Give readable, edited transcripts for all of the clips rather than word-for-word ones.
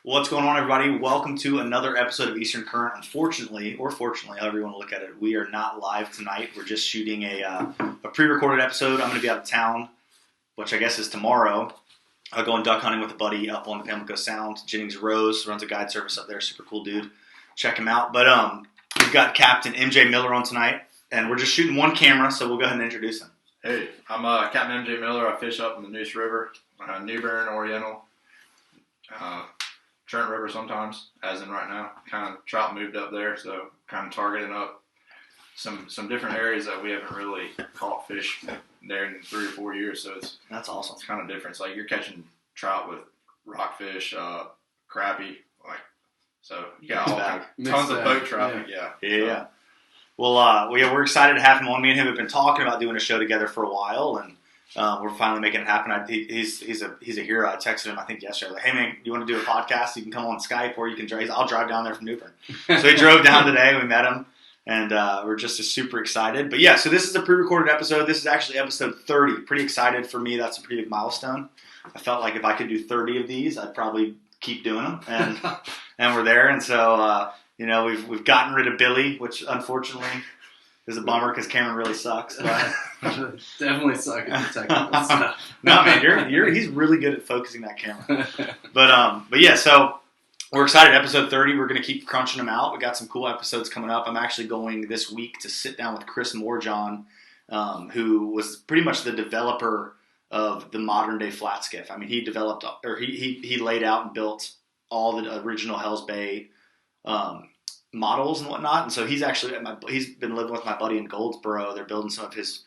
What's going on, everybody? Welcome to another episode of Eastern Current. Unfortunately, or fortunately, however you want to look at it, we are not live tonight. We're just shooting a pre-recorded episode. I'm going to be out of town, which I guess is tomorrow. I'll go duck hunting with a buddy up on the Pamlico Sound. Jennings Rose runs a guide service up there. Super cool dude. Check him out. But we've got Captain MJ Miller on tonight, and we're just shooting one camera, so we'll go ahead and introduce him. Hey, I'm Captain MJ Miller. I fish up in the Neuse River, New Bern, Oriental. Trent River sometimes, as in right now. Kind of trout moved up there, so kind of targeting up some different areas that we haven't really caught fish there in 3 or 4 years. So That's awesome. It's kind of different. It's like you're catching trout with rockfish, crappie, so you got tons of boat traffic. Yeah. Well, we're excited to have him on. Me and him have been talking about doing a show together for a while, and we're finally making it happen. He's a hero. I texted him, I think, yesterday. I was like, hey, man, you want to do a podcast? You can come on Skype, or you can drive. I'll drive down there from New Bern. So he drove down today. We met him, and we're just super excited. But, yeah, so this is a pre-recorded episode. This is actually episode 30. Pretty excited for me. That's a pretty big milestone. I felt like if I could do 30 of these, I'd probably keep doing them, and we're there. And so, we've gotten rid of Billy, which unfortunately is a bummer because Cameron really sucks. But definitely suck at the technical stuff. No, man, he's really good at focusing that camera. But yeah, so we're excited. Episode 30, we're going to keep crunching them out. We got some cool episodes coming up. I'm actually going this week to sit down with Chris Moorjohn, who was pretty much the developer of the modern day flat skiff. I mean, he developed, or he laid out and built all the original Hell's Bay models and whatnot, and so he's been living with my buddy in Goldsboro. They're building some of his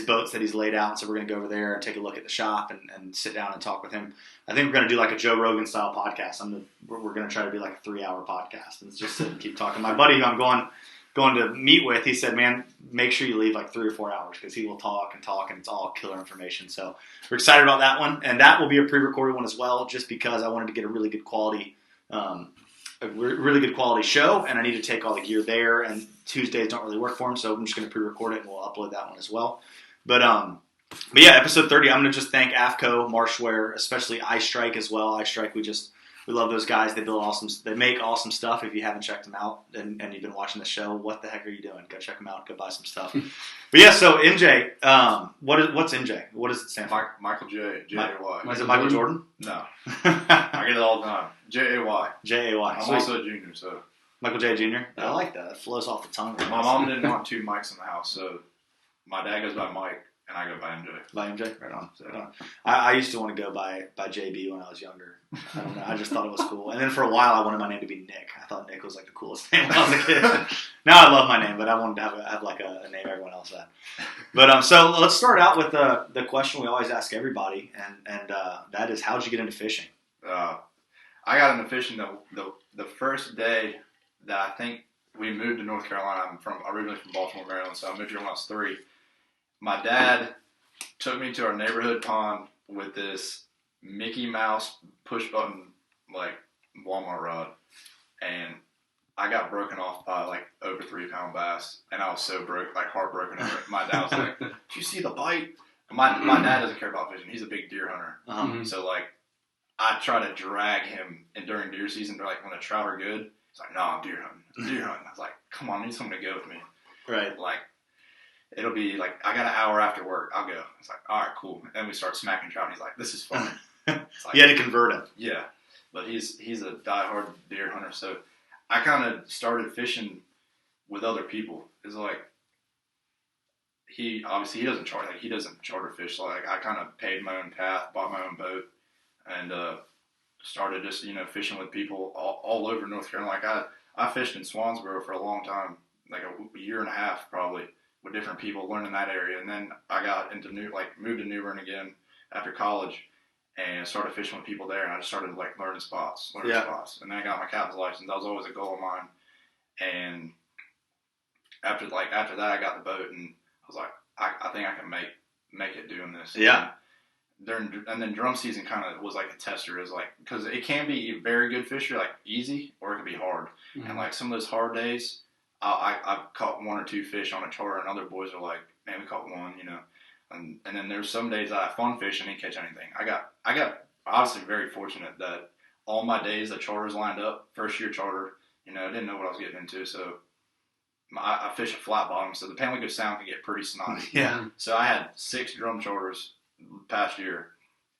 boats that he's laid out, and so we're going to go over there and take a look at the shop and sit down and talk with him. I think we're going to do like a Joe Rogan style podcast. We're going to try to do like a 3-hour podcast and just sit and keep talking. My buddy who I'm going to meet with, he said, man, make sure you leave like 3 or 4 hours because he will talk, and it's all killer information. So we're excited about that one, and that will be a pre-recorded one as well, just because I wanted to get a really good quality show, and I need to take all the gear there, and Tuesdays don't really work for him, so I'm just going to pre-record it, and we'll upload that one as well. But yeah, episode 30, I'm going to just thank AFCO, Marshware, especially iStrike as well. iStrike, we love those guys. They make awesome stuff. If you haven't checked them out and you've been watching the show, what the heck are you doing? Go check them out. Go buy some stuff. But yeah, so MJ, what's MJ? What does it stand for? Michael J. J-A-Y. Is it Michael Jordan? No. I get it all the time. J-A-Y. J-A-Y. I'm also a junior, so. Michael J. Jr.? I like that. It flows off the tongue. My mom didn't want 2 mics in the house, so my dad goes by Mike, and I go by MJ. By MJ? Right on. So, I used to want to go by JB when I was younger. I don't know. I just thought it was cool. And then for a while, I wanted my name to be Nick. I thought Nick was like the coolest name when I was a kid. Now I love my name, but I wanted to have like a name everyone else had. But so let's start out with the question we always ask everybody, and that is, how'd you get into fishing? I got into fishing the first day that I think we moved to North Carolina. I'm originally from Baltimore, Maryland, so I moved here when I was 3. My dad took me to our neighborhood pond with this Mickey Mouse push button like Walmart rod, and I got broken off by like over 3-pound bass, and I was so heartbroken over it. My dad was like, "Did you see the bite?" My dad doesn't care about fishing. He's a big deer hunter, so like I try to drag him, and during deer season, they're like when the trout are good, he's like, "No, I'm deer hunting." I was like, "Come on, I need someone to go with me." Right. Like it'll be like I got an hour after work, I'll go. It's like, all right, cool. And then we start smacking trout, and he's like, "This is fun." Like, you had to convert him. Yeah, but he's a diehard deer hunter, so I kind of started fishing with other people. It's like he doesn't charter fish. So like I kind of paved my own path, bought my own boat, and started just fishing with people all over North Carolina. Like I fished in Swansboro for a long time, like a year and a half probably, with different people, learning that area. And then I got into moved to New Bern again after college, and started fishing with people there, and I just started learning spots. And then I got my captain's license. That was always a goal of mine. And after that, I got the boat, and I was like, I think I can make it doing this. Yeah. And then drum season kind of was like a tester. It was like, because it can be a very good fishery, like easy, or it can be hard. Mm-hmm. And like some of those hard days, I've caught 1 or 2 fish on a charter, and other boys are like, man, we caught 1, And then there's some days I have fun fishing and didn't catch anything. I got obviously very fortunate that all my days the charters lined up. First year charter, I didn't know what I was getting into, so I fish a flat bottom, so the Pamlico Sound can get pretty snotty. Yeah. So I had 6 drum charters past year.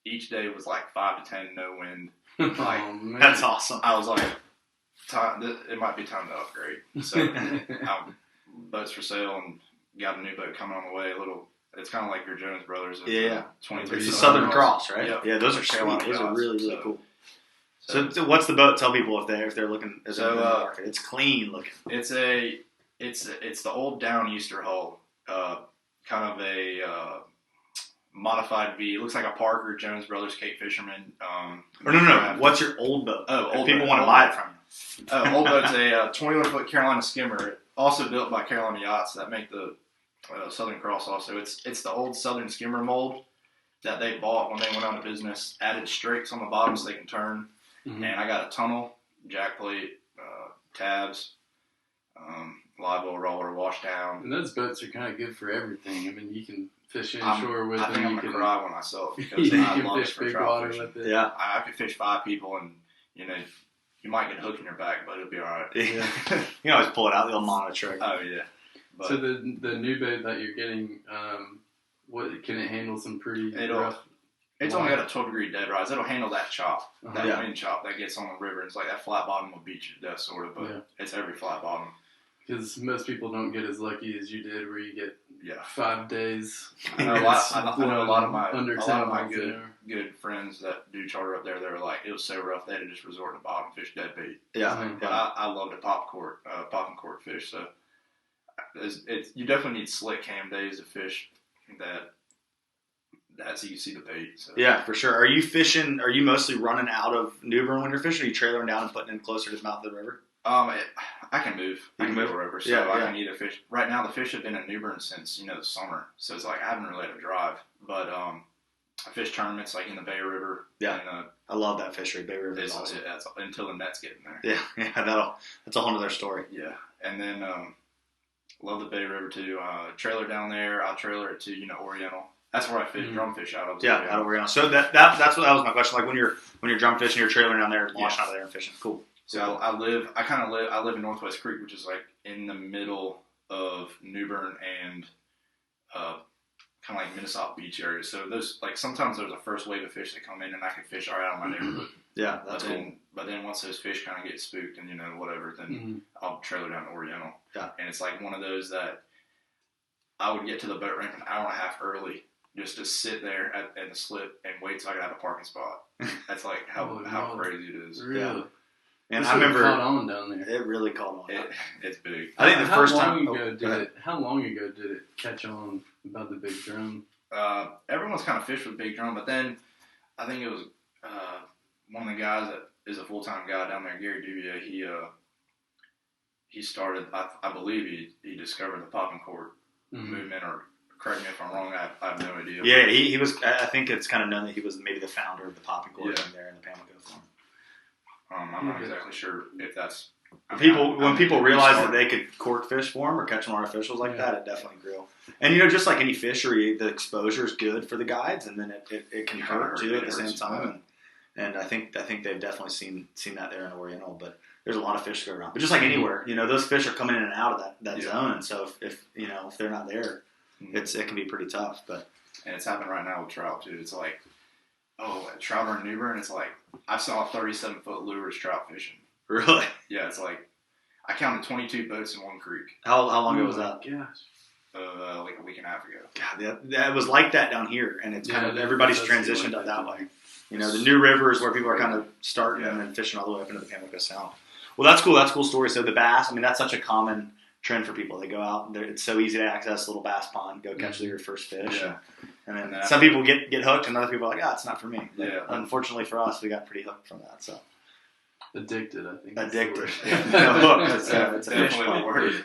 Each day was like 5 to 10, no wind. Like, that's awesome. I was like, it might be time to upgrade. So boats for sale and got a new boat coming on the way. It's kind of like your Jones Brothers. 23. It's the Southern Cross, right? Yep. Yeah, those are sweet. Those are really, really cool. So what's the boat? Tell people if they're looking. In the market. It's clean looking. It's the old down Easter hull, kind of a modified V. It looks like a Parker Jones Brothers Cape Fisherman. No. What's your old boat? Oh, old people boat. want to buy it from you. Oh, old boat's a 21-foot Carolina skimmer. Also built by Carolina Yachts that make the Southern Cross. Also, it's the old Southern skimmer mold that they bought when they went out of business. Added strakes on the bottom so they can turn. Mm-hmm. And I got a tunnel, jack plate, tabs, live oil roller, wash down. And those boats are kind of good for everything. I mean, you can fish inshore with them. I think I'm going to cry when I sell it because you I can love fish it for big trout water fishing. with it. Yeah. I could fish 5 people and, you might get hooked in your back, but it'll be all right. Yeah. You can always pull it out, the old monitor. Oh, yeah. But so the new boat that you're getting, what can it handle some pretty rough? It's only got a 12-degree dead rise. It'll handle that chop, that wind chop that gets on the river. It's like that flat bottom will beat you to death, sort of, but it's every flat bottom. Because most people don't get as lucky as you did, where you get 5 days. I know a lot of my good friends that do charter up there. They were like, it was so rough they had to just resort to bottom fish dead bait. Yeah, but I love to pop and cork fish. So you definitely need slick cam days to fish that so you see the bait. So. Yeah, for sure. Are you fishing? Are you mostly running out of New Bern when you're fishing? Or are you trailering down and putting in closer to the mouth of the river? I can move. I can move wherever. So I can either fish. Right now, the fish have been in New Bern since the summer. So it's like I haven't really had to drive. But I fish tournaments like in the Bay River. Yeah, and, I love that fishery. Bay River is awesome. Until the nets get in there. Yeah, that's a whole other story. Yeah, and then love the Bay River too. Trailer down there. I'll trailer it to Oriental. That's where I fish drum fish out of. Yeah, out of Oriental. So that was my question. Like when you're drum fishing, you're trailering down there, launching out of there and fishing. Cool. So I live in Northwest Creek, which is like in the middle of New Bern and kind of like Minnesota Beach area. So those sometimes there's a first wave of fish that come in and I can fish right out of my neighborhood. Yeah, that's cool. But then once those fish kind of get spooked and whatever, then I'll trailer down to Oriental. Yeah, and it's like one of those that I would get to the boat ramp an hour and a half early just to sit there at the slip and wait till I could have a parking spot. That's like how crazy it is. Really? Yeah. And I remember caught on down there. It really caught on. It's big. I think How long ago did it catch on about the big drum? Everyone's kind of fished with big drum, but then I think it was one of the guys that is a full-time guy down there, Gary Duvier. He started. I believe he discovered the pop and cork movement, or correct me if I'm wrong. I have no idea. Yeah, he was. I think it's kind of known that he was maybe the founder of the pop and cork thing there in the Pamlico Farm. I'm not exactly sure if that's... When people realized that they could cork fish for them or catch them artificials like that, it definitely grew. And just like any fishery, the exposure is good for the guides, and then it can hurt too at the same time. And I think they've definitely seen that there in Oriental, but there's a lot of fish to go around. But just like anywhere, those fish are coming in and out of that zone, and so if they're not there, it can be pretty tough. But and it's happening right now with trout too. It's like, trout are in New Bern. It's like I saw 37-foot lures trout fishing. Really? Yeah, it's like I counted 22 boats in one creek. How long ago was that? Gosh. Like a week and a half ago. God, that was like that down here, and it's kind of everybody's transitioned up that way. The Neuse River is where people are kind of starting and then fishing all the way up into the Pamlico Sound. Well, that's cool. That's a cool story. So the bass, that's such a common trend for people. They go out, it's so easy to access a little bass pond, go catch your first fish. Yeah. And then some people get hooked, and other people are like, it's not for me. But unfortunately for us, we got pretty hooked from that. So addicted, I think. Addicted. Hooked. It's definitely the word.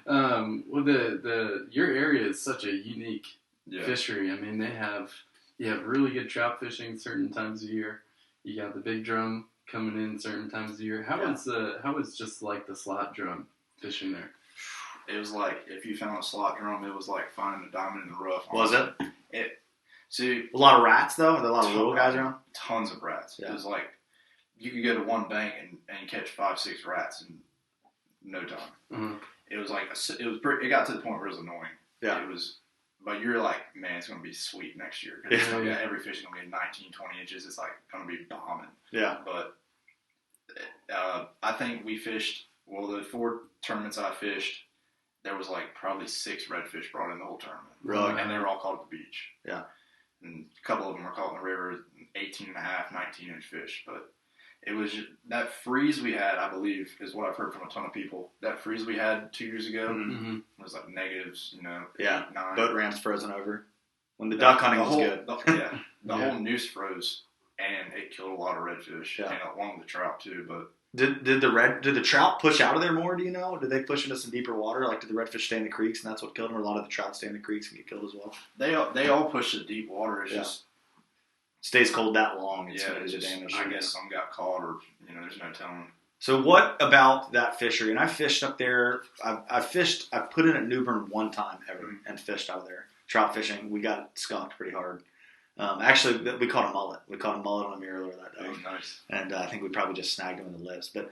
Well, your area is such a unique fishery. You have really good trout fishing certain times of year. You got the big drum coming in certain times of year. How was just like the slot drum fishing there? It was like if you found a slot drum, it was like finding a diamond in the rough. Was it? See, a lot of rats though. Are there a lot of little guys around? Tons of rats. Yeah. It was like you could go to one bank and catch 5-6 rats in no time. Mm-hmm. It was like it got to the point where it was annoying. Yeah. It was, but you're like, man, it's gonna be sweet next year because every fish is gonna be 19, 20 inches. It's like gonna be bombing. Yeah. But I think we fished. Well, the 4 tournaments I fished, there was like probably 6 redfish brought in the whole tournament. Really? And they were all caught at the beach. Yeah. And a couple of them were caught in the river, 18 and a half, 19-inch fish. But it was that freeze we had, I believe, is what I've heard from a ton of people. That freeze we had 2 years ago was like negatives, 8, 9. Boat ramps frozen over. When the duck hunting was good. The whole noose froze, and it killed a lot of redfish, and along with the trout too. But did the trout push out of there more? Do you know? Did they push into some deeper water? Like, did the redfish stay in the creeks, and that's what killed them? Or a lot of the trout stay in the creeks and get killed as well? They all push to deep water. It's just stays cold that long. It's damage. I guess some got caught, or there's no telling. So what about that fishery? And I fished up there. I put in at New Bern one time ever and fished out of there. Trout fishing. We got skunked pretty hard. Actually, we caught a mullet. We caught a mullet on a mirror that day. Oh, nice. And I think we probably just snagged him in the lips. But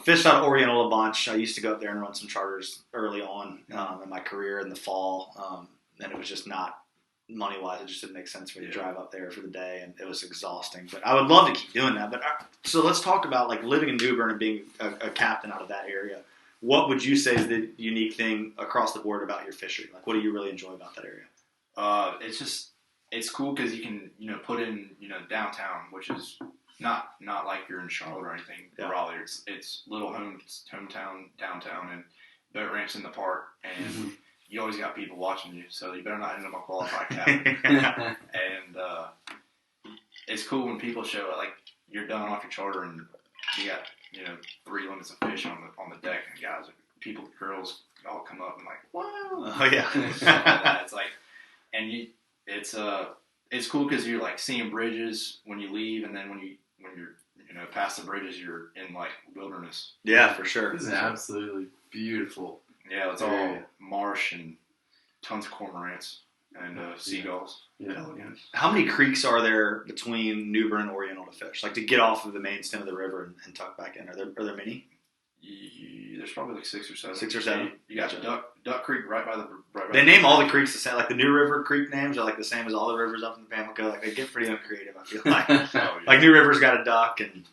fished out of Oriental a bunch. I used to go up there and run some charters early on in my career in the fall. And it was just not, money-wise, it just didn't make sense for me to drive up there for the day. And it was exhausting. But I would love to keep doing that. But so let's talk about like living in New Bern and being a captain out of that area. What would you say is the unique thing across the board about your fishery? Like, what do you really enjoy about that area? It's cool because you can, put in, downtown, which is not like you're in Charlotte or anything, Raleigh. It's little hometown, downtown, and boat ramps in the park, and you always got people watching you, so you better not end up a qualified captain. And it's cool when people show it, like you're done off your charter and you got 3 limits of fish on the deck, and guys, girls all come up and like, wow. Oh yeah. It's like, and it's cool because you're like seeing bridges when you leave, and then when you're past the bridges, you're in like wilderness. Yeah, for sure. This is absolutely beautiful. Yeah, it's all marsh and tons of cormorants and seagulls. Yeah. How many creeks are there between New Bern and Oriental to fish? Like to get off of the main stem of the river and tuck back in. Are there many? There's probably like 6 or 7. 6 or 7. You got Duck Creek right by the. They name all the creeks the same. Like the New River creek names are like the same as all the rivers up in the Pamlico. Like they get pretty uncreative. I feel like. Like New River's got a duck, and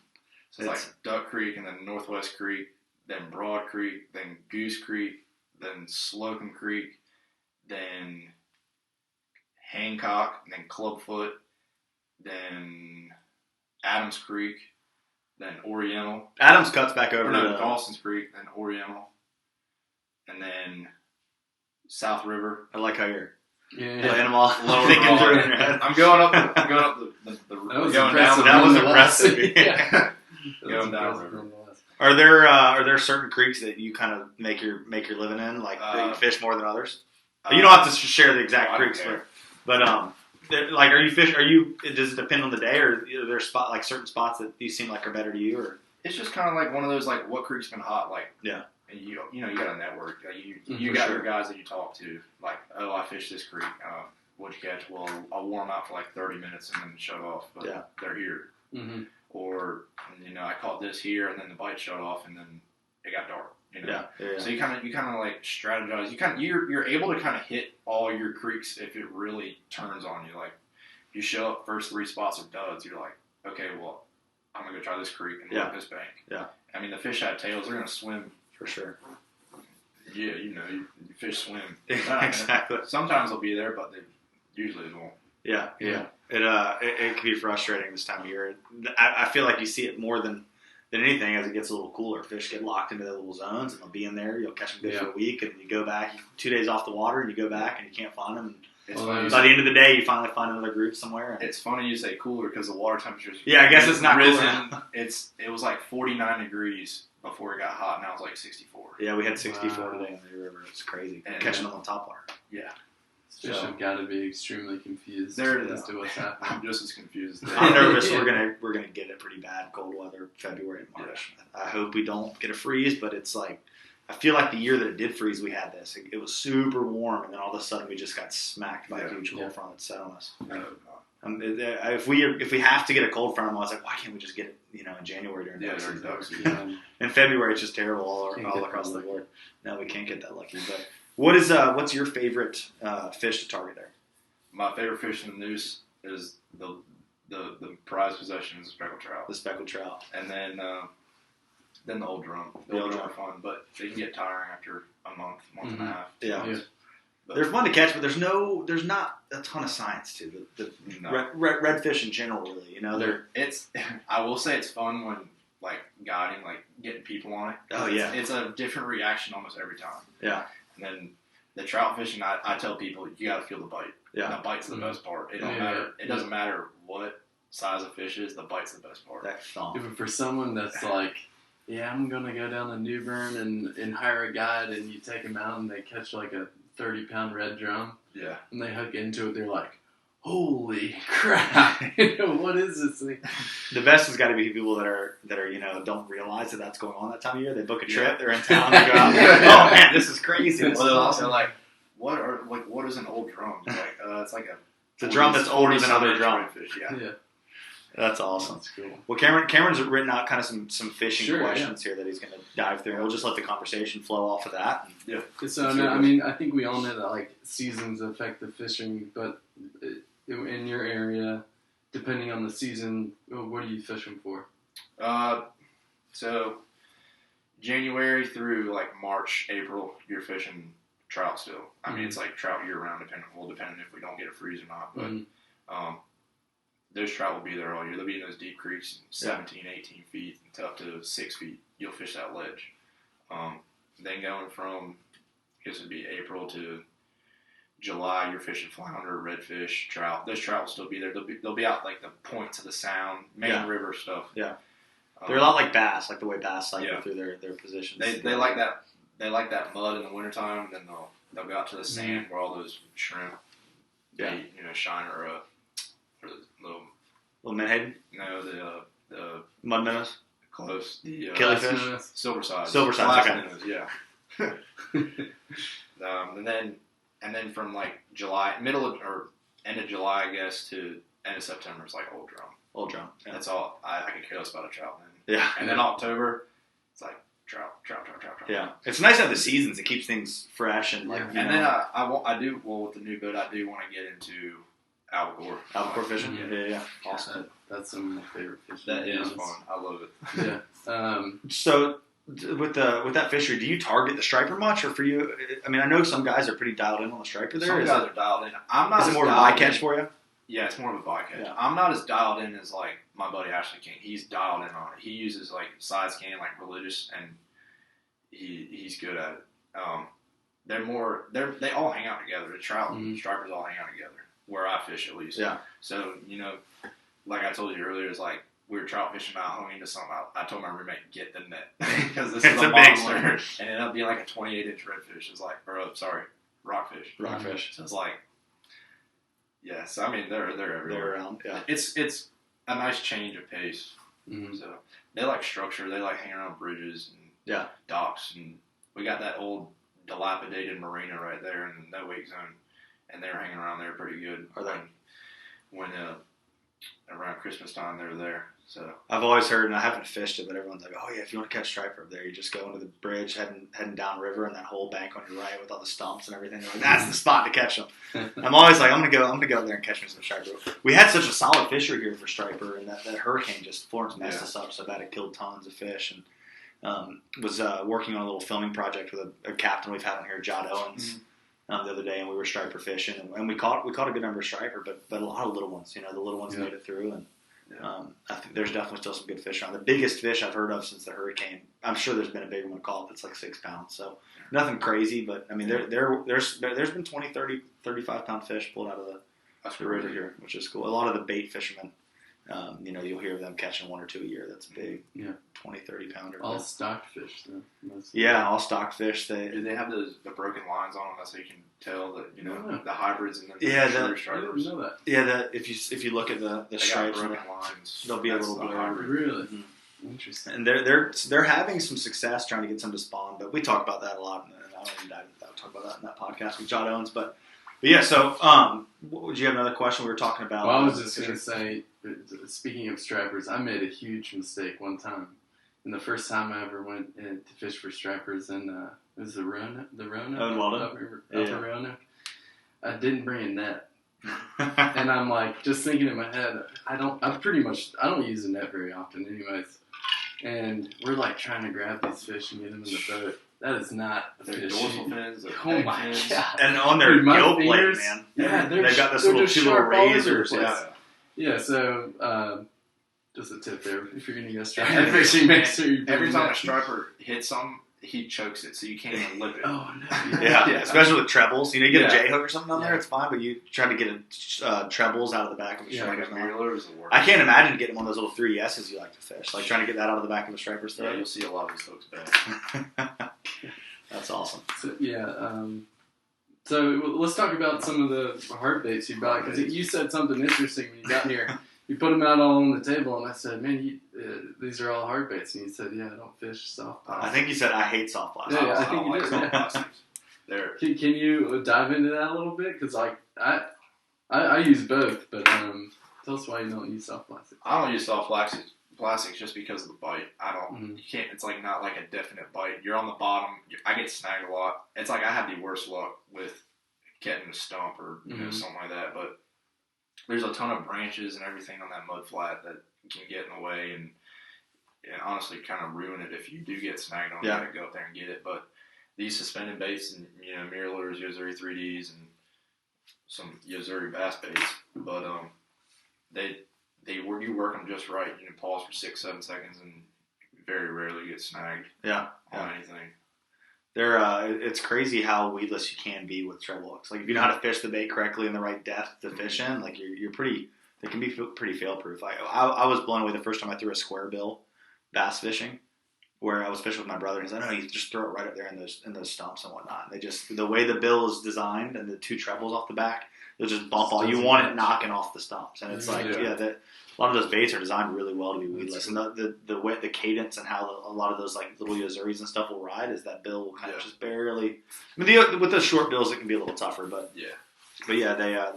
so it's like Duck Creek, and then Northwest Creek, then Broad Creek, then Goose Creek, then Slocum Creek, then Hancock, then Clubfoot, then Adams Creek. Then Oriental. Adams cuts back over to Dawson's Creek, then Oriental, and then South River. I like how you're playing them all. Thinking through in your head. I'm going up the that was going impressive. down. That was impressive. Yeah. Going down the river. Are there certain creeks that you kind of make your living in, like that you fish more than others? You don't have to share the exact creeks, but like, are you? Does it depend on the day, or are there certain spots that you seem like are better to you, or? It's just kind of like one of those, like, what creek's been hot, like. Yeah. And you got a network. You got your guys that you talk to, like, oh, I fished this creek. What'd you catch? Well, I'll warm out for like 30 minutes and then shut off. But they're here. Mm-hmm. Or I caught this here, and then the bite shut off, and then it got dark. Yeah. So you kind of like strategize. You're able to kind of hit all your creeks if it really turns on you. Like you show up, first 3 spots are duds. You're like, okay, well, I'm gonna go try this creek and work this bank. Yeah. I mean, the fish have tails. They're gonna swim for sure. Yeah, you fish swim. Exactly. Sometimes they'll be there, but they usually won't. Yeah. It can be frustrating this time of year. I feel like you see it more than anything as it gets a little cooler. Fish get locked into their little zones, and they'll be in there. You'll catch them good for a week, and you go back 2 days off the water, and you go back, and you can't find them. And by the end of the day, you finally find another group somewhere. It's funny you say cooler because the water temperatures. Yeah, I guess it's not risen. It was like 49 degrees before it got hot. Now it's like 64. Yeah, we had 64 today in the river. It's crazy. And catching them on top water. Yeah. Fish have got to be extremely confused as to what's happening. I'm just as confused. I'm nervous. We're gonna get it pretty bad cold weather February and March. Yeah. I hope we don't get a freeze, but it's like I feel like the year that it did freeze, we had this. It was super warm, and then all of a sudden we just got smacked by a huge cold front that set on us. If we have to get a cold front, I was like, why can't we just get it, in January during duck season? In February, it's just terrible all across the board. No, we can't get that lucky. But what's your favorite fish to target there? My favorite fish in the Neuse is the prized possession is the speckled trout. The speckled trout, and then the old drum. The old drum are fun, but they can get tiring after a month and a half. Yeah. But they're fun to catch, but there's not a ton of science to the redfish in general. Really, I will say it's fun when guiding, getting people on it. Oh yeah, it's a different reaction almost every time. Yeah, and then the trout fishing, I tell people you got to feel the bite. Yeah, the bite's the best part. It don't matter. It doesn't matter what size of fish is. The bite's the best part. Even for someone that's like, yeah, I'm gonna go down to New Bern and hire a guide, and you take them out and they catch a 30-pound red drum. Yeah. And they hook into it. They're like, holy crap! What is this thing? The best has got to be people that are don't realize that that's going on that time of year. They book a trip. They're in town. They go out. Oh man, this is crazy. This is awesome. They're like, what is an old drum? It's like it's a drum that's older than other drum fish. Yeah. That's awesome. That's cool. Well, Cameron's written out kind of some fishing questions here that he's going to dive through. We'll just let the conversation flow off of that. Yeah. So I think we all know that seasons affect the fishing, but in your area, depending on the season, what are you fishing for? So January through March, April, you're fishing trout still. I mean, it's trout year round, depending if we don't get a freeze or not. But those trout will be there all year. They'll be in those deep creeks, 17, 18 feet, up to 6 feet. You'll fish that ledge. Then going from, I guess it'd be April to July, you're fishing flounder, redfish, trout. Those trout will still be there. They'll be out the points of the sound, main river stuff. Yeah. They're a lot like bass, the way bass cycle through their positions. They like that. They like that mud in the wintertime, and then they'll go out to the sand where all those shrimp, shine or little menhaden? No, the mud minnows. Close. The killifish. Silver sides. Okay. Minnows, yeah. and then from July, end of July, I guess, to end of September is old drum. Old drum. Yeah. That's all. I can care less about a trout then. Yeah. And then October, it's trout. Yeah. It's nice to have the seasons. It keeps things fresh and And then I do with the new boat. I do want to get into albacore. Albacore fishing. Yeah. Awesome. That's some of my favorite fish. That is fun. I love it. Yeah. So with that fishery, do you target the striper much, or for you? I mean, I know some guys are pretty dialed in on the striper. There, some guys are dialed in. I'm not. Is it more of a bycatch for you? Yeah, it's more of a bycatch. Yeah. I'm not as dialed in as my buddy Ashley King. He's dialed in on it. He uses side scan religious, and he's good at it. They all hang out together. The trout and stripers all hang out together. Where I fish, at least. Yeah. So like I told you earlier, it's we were trout fishing. I hung into something. I told my roommate, get the net because this is a monster, and it ended up being a 28-inch redfish. It's rockfish. Rockfish. So it's yes. I mean, they're everywhere. They're around. Yeah. It's a nice change of pace. Mm-hmm. So they like structure. They like hanging around bridges and docks, and we got that old dilapidated marina right there in the no-wake zone, and they're hanging around there pretty good. Are they? When around Christmas time they were there. So I've always heard, and I haven't fished it, but everyone's like, "Oh yeah, if you want to catch striper up there, you just go into the bridge, heading down river, and that whole bank on your right with all the stumps and everything. That's the spot to catch them." I'm always like, "I'm gonna go up there and catch me some striper." We had such a solid fishery here for striper, and that hurricane Florence messed us up so bad it killed tons of fish. And was working on a little filming project with a captain we've had on here, Jod Owens. The other day, and we were striper fishing, and we caught a good number of striper, but a lot of little ones. The little ones made it through, and I think there's definitely still some good fish around. The biggest fish I've heard of since the hurricane, I'm sure there's been a bigger one caught that's 6 pounds. So nothing crazy, but I mean there's been 20, 30, 35 pound fish pulled out of the river here, which is cool. A lot of the bait fishermen, you'll hear them catching 1 or 2 a year. That's big. Yeah. 20, 30 pounder. All stocked fish, though. Yeah, all stocked fish. Do they have the broken lines on them so you can tell that the hybrids and then the stripers? I didn't know that. Yeah, if you look at the stripes, broken lines. They'll be a little blurry. Really interesting. And they're having some success trying to get some to spawn, but we talk about that a lot. And I don't even talk about that in that podcast with Jod Owens, but But yeah, so would you have another question we were talking about? Well, I was just going to say, speaking of stripers, I made a huge mistake one time. And the first time I ever went to fish for stripers in it was the Roanoke, upper Roanoke. I didn't bring a net. And I'm like, just thinking in my head, I don't use a net very often anyways. And we're like trying to grab these fish and get them in the boat. That is not a fish. Dorsal fins. Oh my god! And on their gill plate, man. Yeah, they've got this little 2 little razors. Yeah. So just a tip there: if you're gonna go striper fishing, make sure you. Every time a striper hits something, he chokes it, so you can't even lip it. Oh no! Yeah, especially with trebles. You get a J hook or something on there, it's fine. But you try to get trebles out of the back of a striper's mouth. I can't imagine getting one of those little 3Ds you like to fish, like trying to get that out of the back of a striper's throat. Yeah, you'll see a lot of these hooks bad. That's awesome. So let's talk about some of the hard baits you bought, because you said something interesting when you got here. You put them out all on the table, and I said, "Man, these are all hard baits." And you said, "Yeah, I don't fish soft plastics." I think you said, "I hate soft plastics." Yeah, I think you did. Soft plastics. Can you dive into that a little bit? Because I use both, but tell us why you don't use soft plastics. I don't use soft plastics just because of the bite. I don't. Mm-hmm. You can't. It's like not like a definite bite. You're on the bottom. I get snagged a lot. It's like I have the worst luck with getting a stump or something like that. But there's a ton of branches and everything on that mud flat that can get in the way and honestly kind of ruin it if you do get snagged on. You gotta go up there and get it. But these suspended baits and mirrorlures, Yo-Zuri 3Ds, and some Yo-Zuri bass baits, but you work them just right. You can pause for 6-7 seconds and very rarely get snagged. On anything. It's crazy how weedless you can be with treble hooks. Like if you know how to fish the bait correctly in the right depth to fish in, like you're pretty. They can be pretty fail proof. I was blown away the first time I threw a square bill bass fishing, where I was fishing with my brother, and he's like, "No, you just throw it right up there in those stumps and whatnot." And the way the bill is designed and the 2 trebles off the back, they'll just bump all. You want it knocking off the stumps, and it's like a lot of those baits are designed really well to be weedless, and the cadence and how a lot of those like little Yo-Zuris and stuff will ride is that bill will kind of just barely. I mean, with those short bills, it can be a little tougher, but they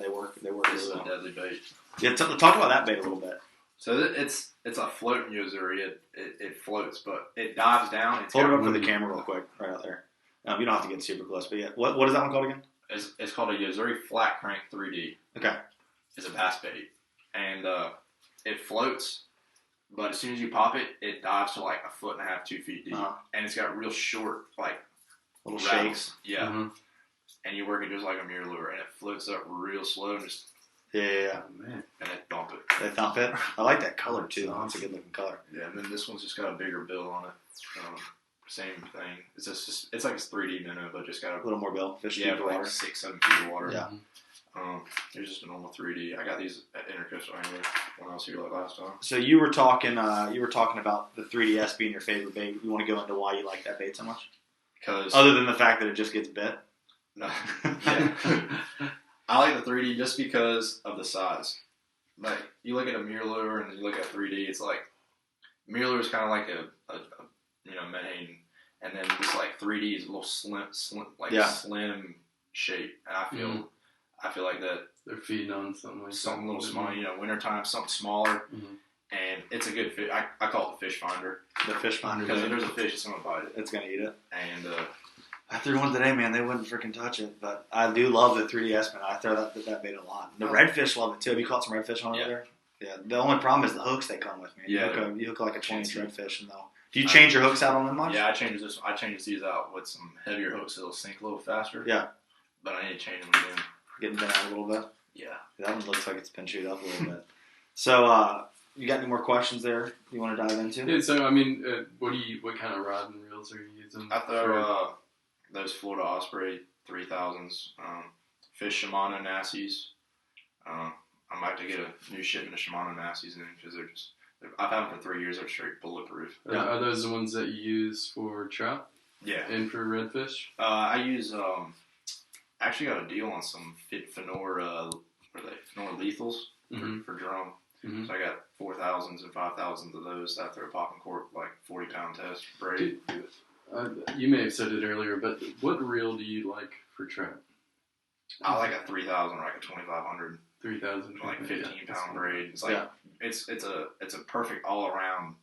work. They work. This is a deadly bait. Yeah, talk about that bait a little bit. So it's a floating Yo-Zuri. It floats, but it dives down. Hold it up for the camera real quick, right out there. You don't have to get super close, but what is that one called again? It's called a Yo-Zuri Flat Crank 3D. Okay. It's a bass bait, and it floats, but as soon as you pop it, it dives to like 1.5 feet, 2 feet deep, and it's got real short like little rattles. Shakes. Yeah. Mm-hmm. And you work it just like a mirror lure, and it floats up real slow and just. Yeah. Oh, man. And they thump it. They thump it? I like that color, too. That's a good-looking color. Yeah, and then this one's just got a bigger bill on it. Same thing. It's like it's 3D minnow, but just got a little more bill. Fish deep water. 6-7 feet of water. Yeah. There's just a normal 3D. I got these at Intercoastal Angler when I was here last time. So you were talking about the 3DS being your favorite bait. You want to go into why you like that bait so much? Because other than the fact that it just gets bit. No. Yeah. I like the 3D just because of the size. Like, you look at a mirror lure and you look at 3D, it's like, mirror lure is kind of like a main, and then this like 3D is a little slim shape. And I feel like that they're feeding on something a little small, wintertime, something smaller, and it's a good fish. I call it the fish finder. The fish finder. Because if there's a fish, it's going to bite it. It's going to eat it. And I threw one today, man. They wouldn't freaking touch it, but I do love the 3DS, man. I throw that bait a lot. The redfish love it too. Have you caught some redfish on over there? Yeah. The only problem is the hooks they come with, man. You hook like a 20-inch redfish, and do you change your hooks out on them much? Yeah, I change these out with some heavier hooks so they'll sink a little faster. Yeah. But I need to change them again. Getting bent out a little bit. Yeah. That one looks like it's been chewed up a little bit. So, you got any more questions there you want to dive into? Yeah, so, I mean, what kind of rod and reels are you using? I throw those Florida Osprey 3000s, fish Shimano Nassies. I might have to get a new shipment of Shimano Nassies in because I've had them for 3 years. They're straight bulletproof. Are those the ones that you use for trout? Yeah. And for redfish? I use, actually got a deal on some Fenor lethals for drum. Mm-hmm. So I got 4000s and 5000s of those that I throw pop and cork, like 40-pound test braid. You may have said it earlier, but what reel do you like for trout? I like a 3,000 or like a 2,500. 3,000. Like 15-pound braid. It's like it's a perfect all around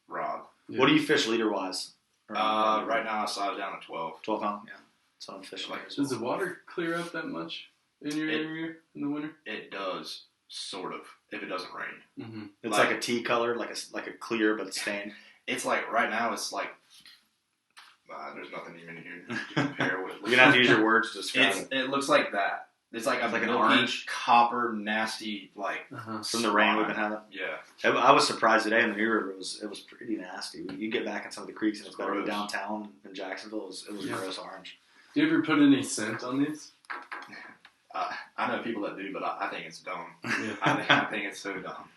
rod. Yeah. What do you fish leader wise? Right now I size down to 12. 12 pound. Yeah. So I'm fishing. Like, does the water clear up that much in your area in the winter? It does, sort of, if it doesn't rain. It's like a tea color, like a clear but stained. It's like right now. It's like there's nothing even here to compare with. You're gonna have to use your words to describe it. It looks like that. It's like an orange, copper, nasty, like from the rain we've been having. Yeah, I was surprised today in the Neuse River. It was pretty nasty. You get back in some of the creeks and it's better downtown in Jacksonville. It was gross orange. Do you ever put any scent on these? I know people that do, but I think it's dumb. Yeah. I think it's so dumb.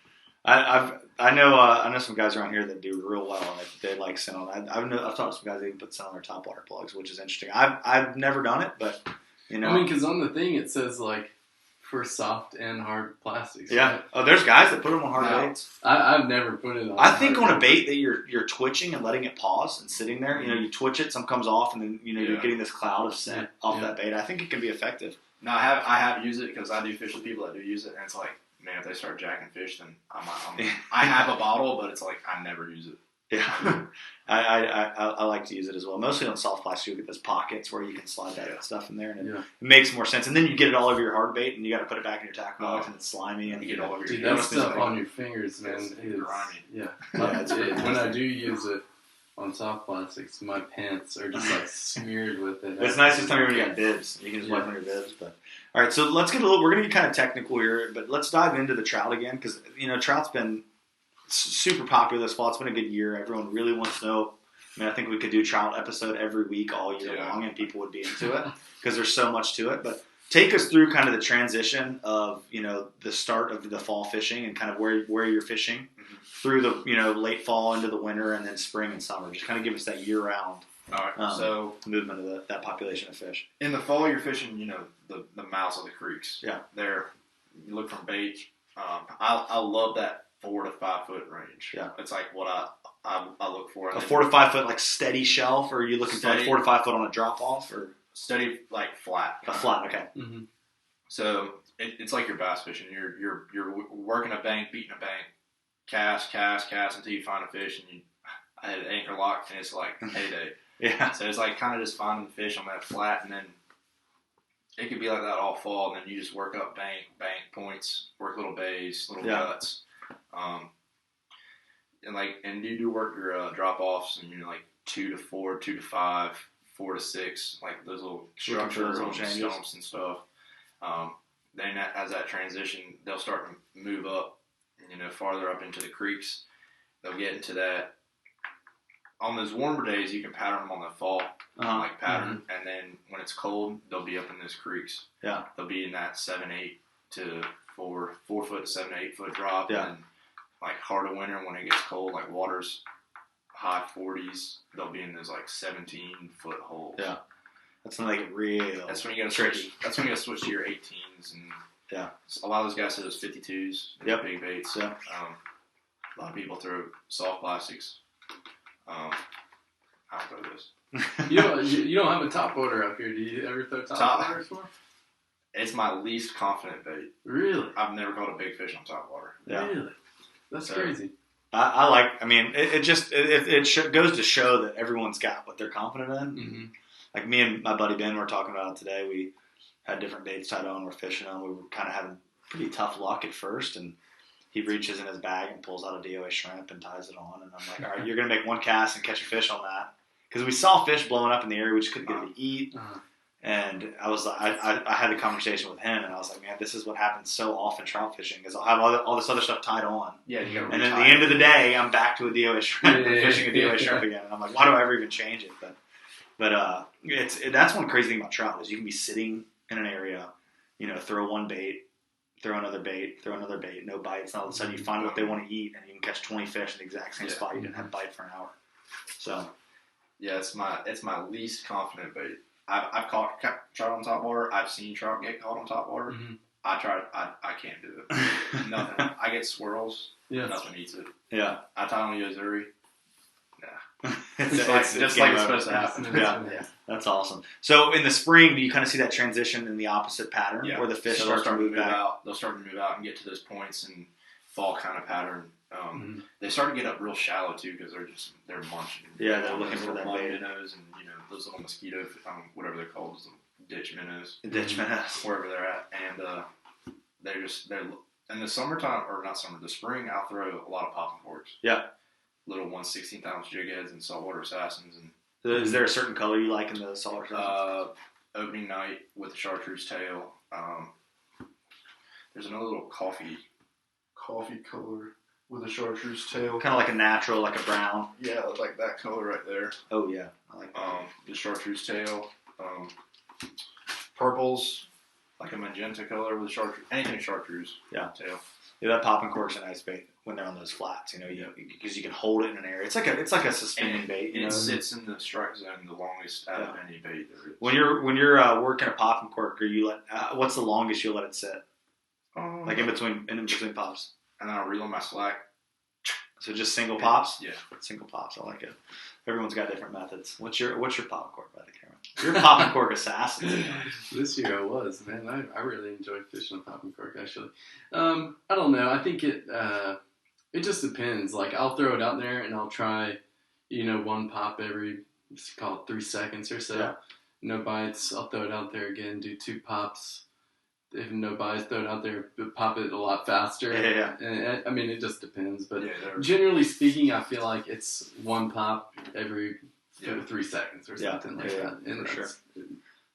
I know some guys around here that do real well and they like scent on. I've talked to some guys that even put scent on their top water plugs, which is interesting. I've never done it, but. You know? I mean, because on the thing it says like for soft and hard plastics. Yeah. Right? Oh, there's guys that put them on hard baits. I've never put it on. I think on a bait that you're twitching and letting it pause and sitting there. You know, you twitch it, some comes off, and then you're getting this cloud of scent off that bait. I think it can be effective. No, I have used it because I do fish with people that do use it, and it's like, man, if they start jacking fish, then I have a bottle, but it's like I never use it. Yeah, I like to use it as well. Mostly on soft plastic, you get those pockets where you can slide that stuff in there, and it makes more sense. And then you get it all over your hard bait, and you got to put it back in your tackle box, and it's slimy, and you get it all over your. Dude, that stuff on your fingers, man, is grimy. Yeah, when I do use it on soft plastics, my pants are just like smeared with it. It's nice this time when you got bibs. You can just wipe on your bibs, but. All right, so let's get we're going to get kind of technical here, but let's dive into the trout again because trout's been super popular this fall. It's been a good year. Everyone really wants to know. I mean, I think we could do a trout episode every week all year long, and people would be into it because there's so much to it. But take us through kind of the transition of the start of the fall fishing and kind of where you're fishing through the late fall into the winter and then spring and summer. Just kind of give us that year round. All right. So movement of that population of fish. In the fall, you're fishing the mouths of the creeks. Yeah. There, you look from bait. I love that 4 to 5 foot range. Yeah. It's like what I look for. A 4 to 5 foot like steady shelf, or are you looking for like 4 to 5 foot on a drop off, or steady like flat? A flat, okay. Mm-hmm. So it's like your bass fishing. You're working a bank, beating a bank, cast until you find a fish, and I had an anchor lock, and it's like heyday. Yeah. So it's like kind of just finding the fish on that flat, and then it could be like that all fall, and then you just work up bank points, work little bays, little guts. And you do work your drop offs, and like 2 to 4, 2 to 5, 4 to 6, like those little structures, little stumps and stuff. Then as that transition, they'll start to move up, farther up into the creeks. They'll get into that. On those warmer days, you can pattern them on the fall, pattern, and then when it's cold, they'll be up in those creeks. Yeah, they'll be in that 7, 8 to 4 foot to 7 to 8 foot drop. Yeah. And like heart of winter when it gets cold, like water's high 40s, they'll be in those like 17 foot holes. Yeah, that's when they get real. That's when you got to tricky. switch. That's when you got to switch to your 18s and a lot of those guys say those 52s. Yep. Big baits. Yeah. A lot of people throw soft plastics. I'll throw this. You don't have a top water up here. Do you ever throw top water before? It's my least confident bait. Really? I've never caught a big fish on top water. Yeah. Really? That's crazy. I like. I mean, it goes to show that everyone's got what they're confident in. Mm-hmm. Like me and my buddy Ben were talking about it today. We had different baits tied on. We're fishing on. We were kind of having pretty tough luck at first, and he reaches in his bag and pulls out a DOA shrimp and ties it on. And I'm like, all right, you're going to make one cast and catch a fish on that. Because we saw fish blowing up in the area. We just couldn't get it to eat. And I was like, I had a conversation with him, and I was like, man, this is what happens so often trout fishing is I'll have all this other stuff tied on. Yeah, you got to. And then at the end of the day, I'm back to a DOA shrimp and fishing a DOA shrimp again. And I'm like, why do I ever even change it? But that's one crazy thing about trout is you can be sitting in an area, throw one bait, throw another bait, no bites, and all of a sudden you find what they want to eat, and you can catch 20 fish in the exact same spot you didn't have a bite for an hour. So, yeah, it's my least confident bait. I've caught trout on top water. I've seen trout get caught on top water. Mm-hmm. I can't do it. Nothing. I get swirls. Yeah. Nothing eats it. Yeah. I tie on Neuse River. Nah. it's just like it's supposed to happen. Yeah, that's awesome. So in the spring, do you kind of see that transition in the opposite pattern where the fish start to move out? They'll start to move out and get to those points and fall kind of pattern. They start to get up real shallow too because they're munching. Yeah, they're looking for that bait. Minnows and those little mosquito, whatever they're called, those ditch minnows. Ditch minnows, wherever they're at, and they're in the summertime or not summer, the spring. I'll throw a lot of popping corks. Yeah, little 1/16 ounce jig heads and saltwater assassins. And is there a certain color you like in the saltwater assassins? Opening night with the chartreuse tail. There's another little coffee color with a chartreuse tail. Kind of like a natural, like a brown. Yeah, like that color right there. Oh yeah, I like that. The chartreuse tail. Purples, like a magenta color with chartreuse. Anything chartreuse. Yeah. Tail. Yeah, that popping cork's a nice bait when they're on those flats. Because you can hold it in an area. It's like a suspending bait. It sits in the strike zone the longest out of any bait there is. When you're working a popping cork, what's the longest you'll let it sit? Like in between pops. And then I'll reel on my slack. So just single pops? Yeah. Single pops, I like it. Everyone's got different methods. What's your popping cork by the camera? You're a popping cork assassin. This year I was, man. I really enjoyed fishing a popping cork actually. I don't know. I think it just depends. Like I'll throw it out there and I'll try, one pop every, let's call it 3 seconds or so. Yeah. No bites. I'll throw it out there again, do 2 pops. If no bites, throw it out there, pop it a lot faster. Yeah. And, I mean, it just depends. But generally speaking, I feel like it's 1 pop every 3 seconds or something like that. And for sure.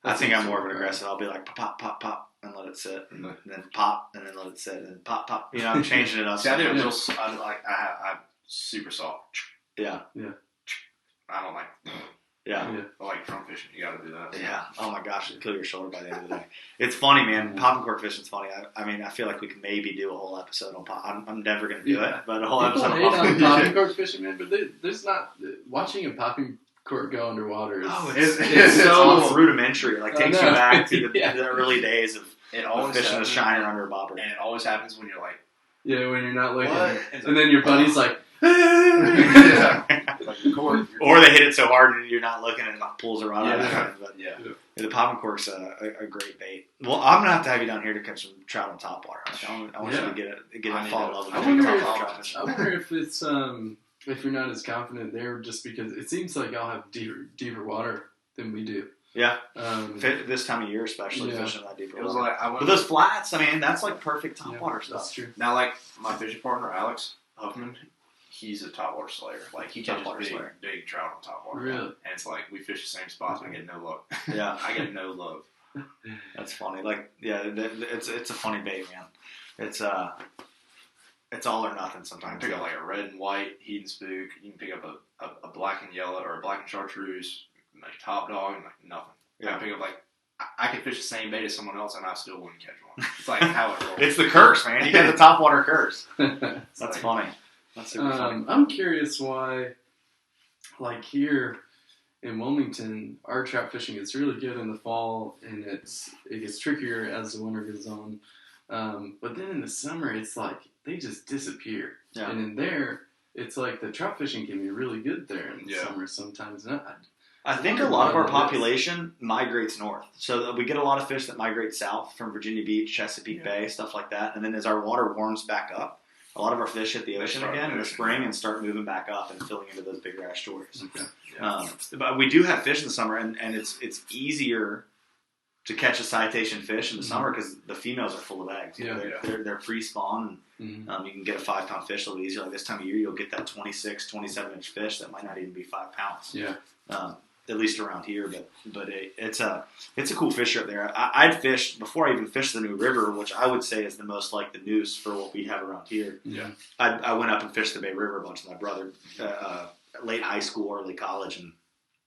I think I'm more of an aggressive. I'll be like pop, pop, pop, and let it sit, and then pop, and then let it sit, and pop, pop. I'm changing it up. See, I do it real. I'm super soft. Yeah. I don't like. Yeah. I like drum fishing. You got to do that. Yeah. Oh my gosh, it'll kill your shoulder by the end of the day. It's funny, man. Popping cork fishing's funny. I mean, I feel like we could maybe do a whole episode on pop. I'm never going to do it, but a whole episode on popping cork fishing, man. But there's not watching a popping cork go underwater. It's so rudimentary. Like takes you back to the early days of fishing a shiner under a bobber. And it always happens when you're like, when you're not looking, and then your buddy's like. Or they hit it so hard and you're not looking and it pulls a rod out of your hand. But the popping cork's a great bait. Well, I'm gonna have to have you down here to catch some trout on topwater. I want you to get it fall in love with it. I wonder if it's if you're not as confident there, just because it seems like I'll have deeper water than we do. Yeah, this time of year, especially fishing that deeper water. But those flats, I mean, that's like perfect topwater stuff. That's true. Now, like my fishing partner Alex Huffman, he's a topwater slayer. Like he catches big trout on topwater. Really? And it's like we fish the same spots and I get no luck. Yeah, I get no love. That's funny. Like, it's a funny bait, man. It's all or nothing sometimes. You can pick up like a red and white heat and spook. You can pick up a black and yellow or a black and chartreuse, like top dog, and like nothing. Yeah. I can pick up like I could fish the same bait as someone else and I still wouldn't catch one. It's like how it rolls. It's the curse, man. You got the topwater curse. That's funny. That's super funny. I'm curious why, like here in Wilmington, our trout fishing is really good in the fall, and it gets trickier as the winter goes on. But then in the summer, it's like they just disappear. Yeah. And in there, it's like the trout fishing can be really good there in the summer sometimes. And I think a lot of our population migrates north. So we get a lot of fish that migrate south from Virginia Beach, Chesapeake Bay, stuff like that. And then as our water warms back up, a lot of our fish hit the ocean again in the spring and start moving back up and filling into those big rash stories. Okay. But we do have fish in the summer, and it's easier to catch a citation fish in the summer because the females are full of eggs. They're pre-spawn, and you can get a 5-pound fish a little easier. Like this time of year, you'll get that 26, 27-inch fish that might not even be 5 pounds. Yeah. At least around here, but it's a cool fishery up there. I'd fished before I even fished the Neuse River, which I would say is the most like the Neuse for what we have around here. Yeah, I went up and fished the Bay River a bunch with my brother, late high school, early college, and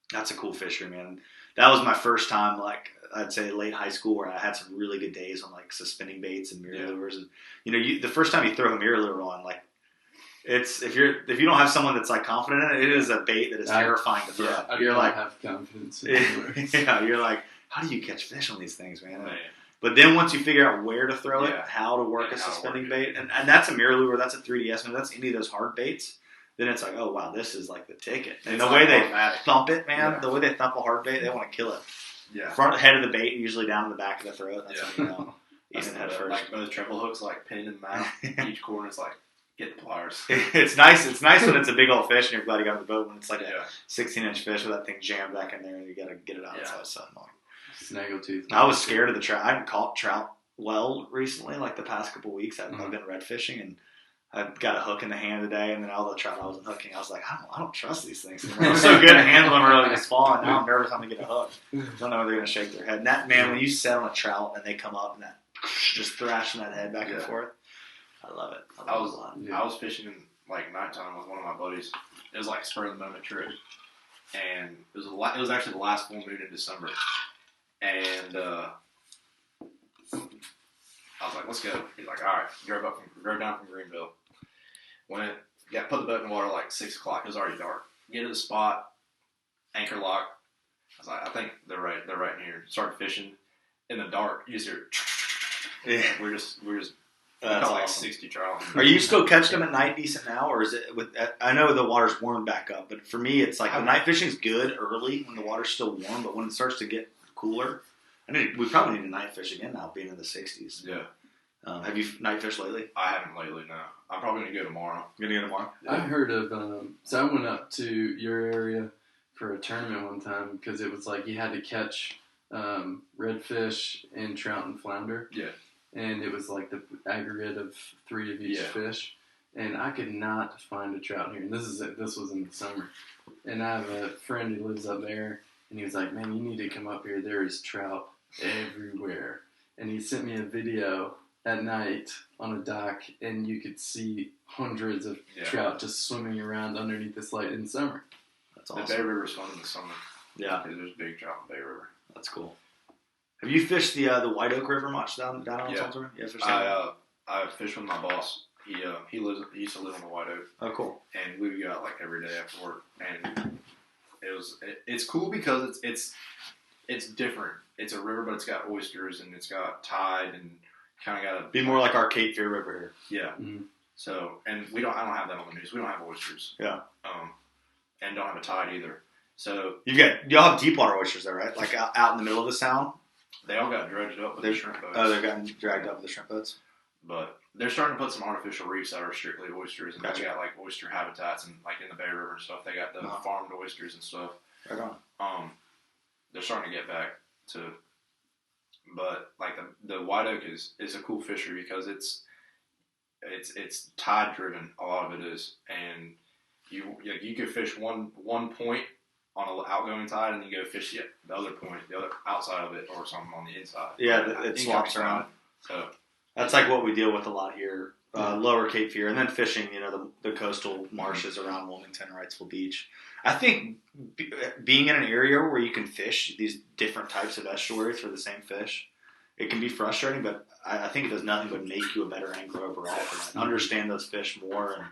that's a cool fishery, man. That was my first time, like I'd say late high school, where I had some really good days on like suspending baits and mirror lures, and the first time you throw a mirror lure on, like. It's if you don't have someone that's like confident in it, it is a bait that is terrifying to throw. Yeah, you're like have confidence. You're like, how do you catch fish on these things, man? But then once you figure out where to throw it, how to work a suspending bait, and that's a mirror lure, that's a 3DS, that's any of those hard baits. then it's like, oh wow, this is like the ticket. And the way they thump it, man, the way they thump a hard bait, they want to kill it. Yeah. Front head of the bait, usually down in the back of the throat. That's when you know. Even head first. Like those treble hooks, like pinned in the mouth. Each corner is like, get the pliers. It's nice. It's nice when it's a big old fish and you're glad you got on the boat. When it's like a 16-inch fish with that thing jammed back in there and you got to get it out. It's so annoying. Snaggletooth. I was scared of the trout. I haven't caught trout well recently, like the past couple of weeks. I've been red fishing and I got a hook in the hand today, and then all the trout I wasn't hooking, I was like, I don't trust these things. I'm so good at handling them early this fall, and now I'm nervous I'm going to get a hook. I don't know when they're going to shake their head. And that, man, when you set on a trout and they come up and that just thrashing that head back and forth, I love it. I was fishing in like nighttime with one of my buddies. It was like spur of the moment trip, and it was actually the last full moon in December, and I was like, let's go. He's like, all right. Drove down from Greenville. Put the boat in the water like 6 o'clock. It was already dark. Get to the spot, anchor lock. I was like, I think they're right in here. Started fishing in the dark. You just hear. Yeah. We're just. Caught like 60 trout. Are you still catching them at night decent now, or is it with? I know the water's warmed back up, but for me, it's like the night fishing's good early when the water's still warm, but when it starts to get cooler, we probably need to night fish again now, being in the 60s. Yeah. Have you night fished lately? I haven't lately, no. I'm probably going to go tomorrow. You're going to go tomorrow? Yeah. I heard of, so I went up to your area for a tournament one time because it was like you had to catch redfish and trout and flounder. Yeah. And it was like the aggregate of 3 of each fish. And I could not find a trout here. And this was in the summer. And I have a friend who lives up there, and he was like, man, you need to come up here. There is trout everywhere. And he sent me a video at night on a dock, and you could see hundreds of trout just swimming around underneath this light in summer. That's awesome. The Bay River's fun in the summer. Yeah. Because there's big trout in the Bay River. That's cool. Have you fished the White Oak River much down on Salter? Yeah, I fished with my boss. He used to live on the White Oak. Oh, cool. And we would go out like every day after work, and it's cool because it's different. It's a river, but it's got oysters and it's got tide and kind of got be more like our Cape Fear River here. Yeah. Mm-hmm. So, and I don't have that on the news. We don't have oysters. Yeah. And don't have a tide either. So y'all have deep water oysters there, right? Like out in the middle of the sound. They all got dredged up with the shrimp boats. Oh, they've gotten dragged up with the shrimp boats. But they're starting to put some artificial reefs that are strictly oysters, and they got like oyster habitats and like in the Bay River and stuff. They got the farmed oysters and stuff. Right on. They're starting to get back to, but like the White Oak is a cool fishery because it's tide driven. A lot of it is, and you could fish one point on an outgoing tide, and then you go fish the other point, the other outside of it, or something on the inside. Yeah, it swaps around. So that's like what we deal with a lot here, lower Cape Fear, and then fishing. The coastal marshes around Wilmington, Wrightsville Beach. I think being in an area where you can fish these different types of estuaries for the same fish, it can be frustrating, but I think it does nothing but make you a better angler overall. Understand those fish more.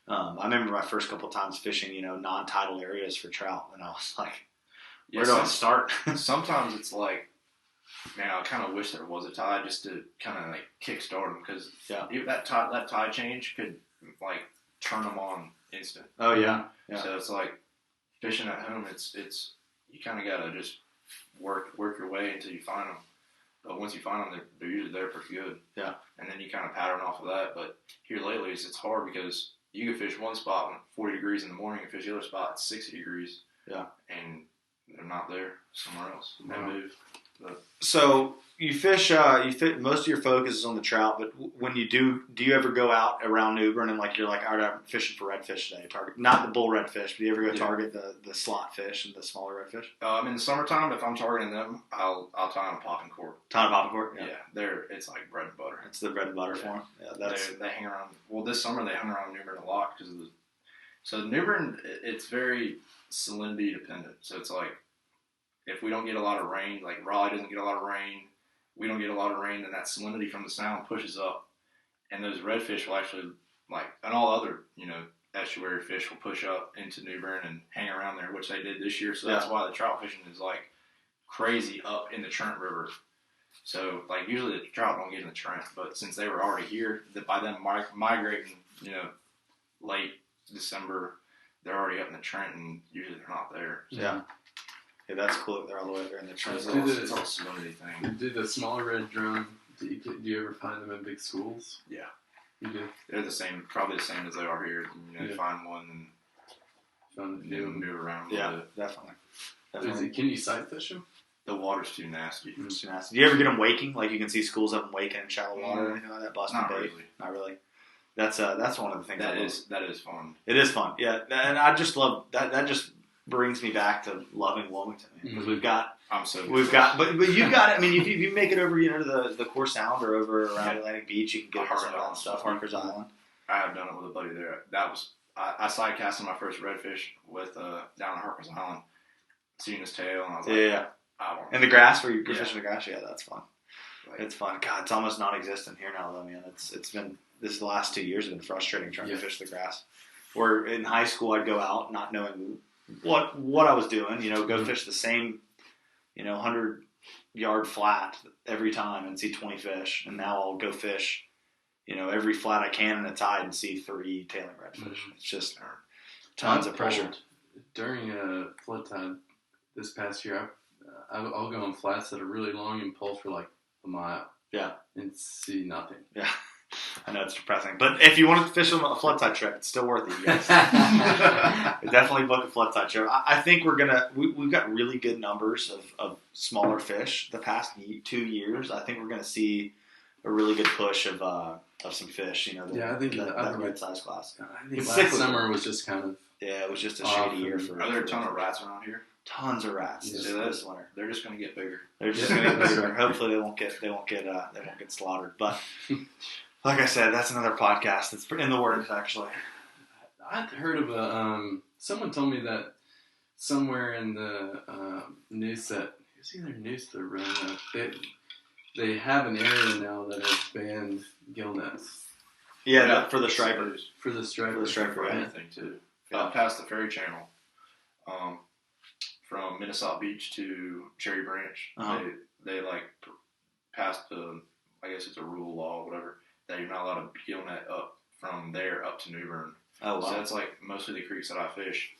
And I remember my first couple of times fishing, non-tidal areas for trout, and I was like, where do I start? Sometimes it's like, man, I kind of wish there was a tide just to kind of like kickstart them, because that tide change could like turn them on instant. Oh yeah. So it's like fishing at home. It's you kind of gotta just work your way until you find them. But once you find them, they're usually there pretty good. Yeah. And then you kind of pattern off of that. But here lately, it's hard because you can fish one spot when 40 degrees in the morning and fish the other spot at 60 degrees. Yeah. And they're not there somewhere else. They move. So you fish. Most of your focus is on the trout, but when you do you ever go out around New Bern and you're like, all right, I'm fishing for redfish today? Target not the bull redfish, but do you ever go target the slot fish and the smaller redfish? In the summertime, if I'm targeting them, I'll tie on a popping cork. Tie on a popping cork? Yeah. It's like bread and butter. It's the bread and butter for them. Yeah, they hang around. Well, this summer they hung around New Bern a lot because of so New Bern, it's very salinity dependent. So it's like, if we don't get a lot of rain, like Raleigh doesn't get a lot of rain, we don't get a lot of rain, then that salinity from the sound pushes up. And those redfish will actually, and all other, estuary fish will push up into New Bern and hang around there, which they did this year. So that's why the trout fishing is, crazy up in the Trent River. So, usually the trout don't get in the Trent, but since they were already here, by them migrating, late December, they're already up in the Trent, and usually they're not there. So. Yeah. Yeah, that's cool. They're all the way there in the Trent. It's all a salinity thing. Do the small red drum, do you ever find them in big schools? Yeah. You do? They're the same, probably the same as they are here. You find one and move around. Yeah, definitely. Can you sight fish them? The water's too nasty. It's too nasty. Do you ever get them waking? Like you can see schools of them waking in shallow water or anything like that? Busting Not bait? really. Not really. That's one of the things that is fun. It is fun, yeah. And I just love that. That just brings me back to loving Wilmington because we've got. But you got it. I mean, if you make it over, the Core Sound or over around Atlantic Beach, you can get some of that stuff. Harker's Island. I have done it with a buddy there. That was I side casted my first redfish with down at Harker's Island, seeing his tail, and I was like, yeah. In the grass, where you're fishing the grass, yeah, that's fun. It's fun. God, it's almost non-existent here now, though, man. It's been the last 2 years have been frustrating trying to fish the grass. Where in high school, I'd go out not knowing what I was doing. Go fish the same 100-yard flat every time and see 20 fish. And now I'll go fish, every flat I can in a tide and see 3 tailing redfish. It's just tons of pressure. During a flood tide this past year, I'll go on flats that are really long and pull for like a mile. Yeah. And see nothing. Yeah. I know it's depressing. But if you want to fish on a flood tide trip, it's still worth it, you guys. Definitely book a flood tide trip. I think we've got really good numbers of smaller fish the past 2 years. I think we're going to see a really good push of some fish, I think that red size class. I think last summer was just kind of... Yeah, it was just a shady year for... Are there a ton of rats around here? Tons of rats this winter. They're just going to get bigger. They're just going to get bigger. Hopefully they won't get slaughtered. But like I said, that's another podcast. It's in the works, actually. I'd heard of someone told me that somewhere in the Neuse, it was either Neuse or Rona, they have an area now that has banned gill nets. Yeah, for the stripers. For the striper. For anything too. Past the ferry channel. From Minnesota Beach to Cherry Branch, they passed I guess it's a rule law, or whatever, that you're not allowed to gill net up from there up to New Bern. Oh, wow. So that's like most of the creeks that I fish.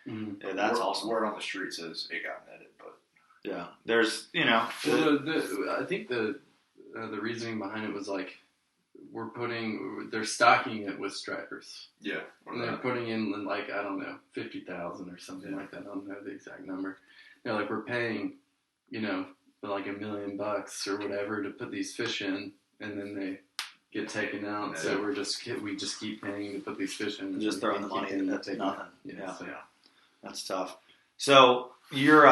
Mm-hmm. Yeah, that's awesome. Word on the street says it got netted, but yeah, there's I think the reasoning behind it was like they're stocking it with stripers. Yeah. And they're putting in, like, I don't know, 50,000 or something like that. I don't know the exact number. They're like, we're paying, like $1 million or whatever to put these fish in, and then they get taken out. Yeah. So we just keep paying to put these fish in. Just throwing the money in, that's nothing. Yeah. That's tough. So your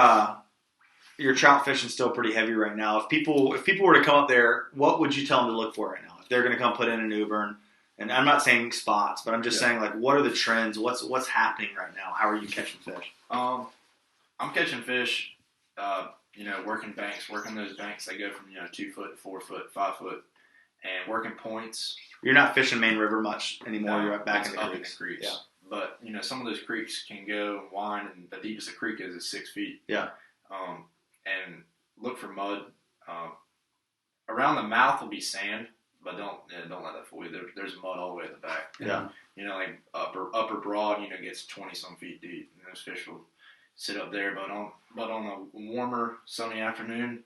trout fishing's still pretty heavy right now. If people were to come up there, what would you tell them to look for right now? If they're going to come put in a New Bern, and I'm not saying spots, but I'm just saying, like, what are the trends? What's happening right now? How are you catching fish? I'm catching fish, working those banks that go from 2 foot, 4 foot, 5 foot, and working points. You're not fishing Main River much anymore. You're back in the creeks. Yeah. But some of those creeks can go and wind, and the deepest a creek is 6 feet. Yeah. And look for mud. Around the mouth will be sand, but don't let that fool you. There's mud all the way at the back. Yeah. Like upper broad, gets 20 some feet deep, and those fish will sit up there. But on a warmer, sunny afternoon,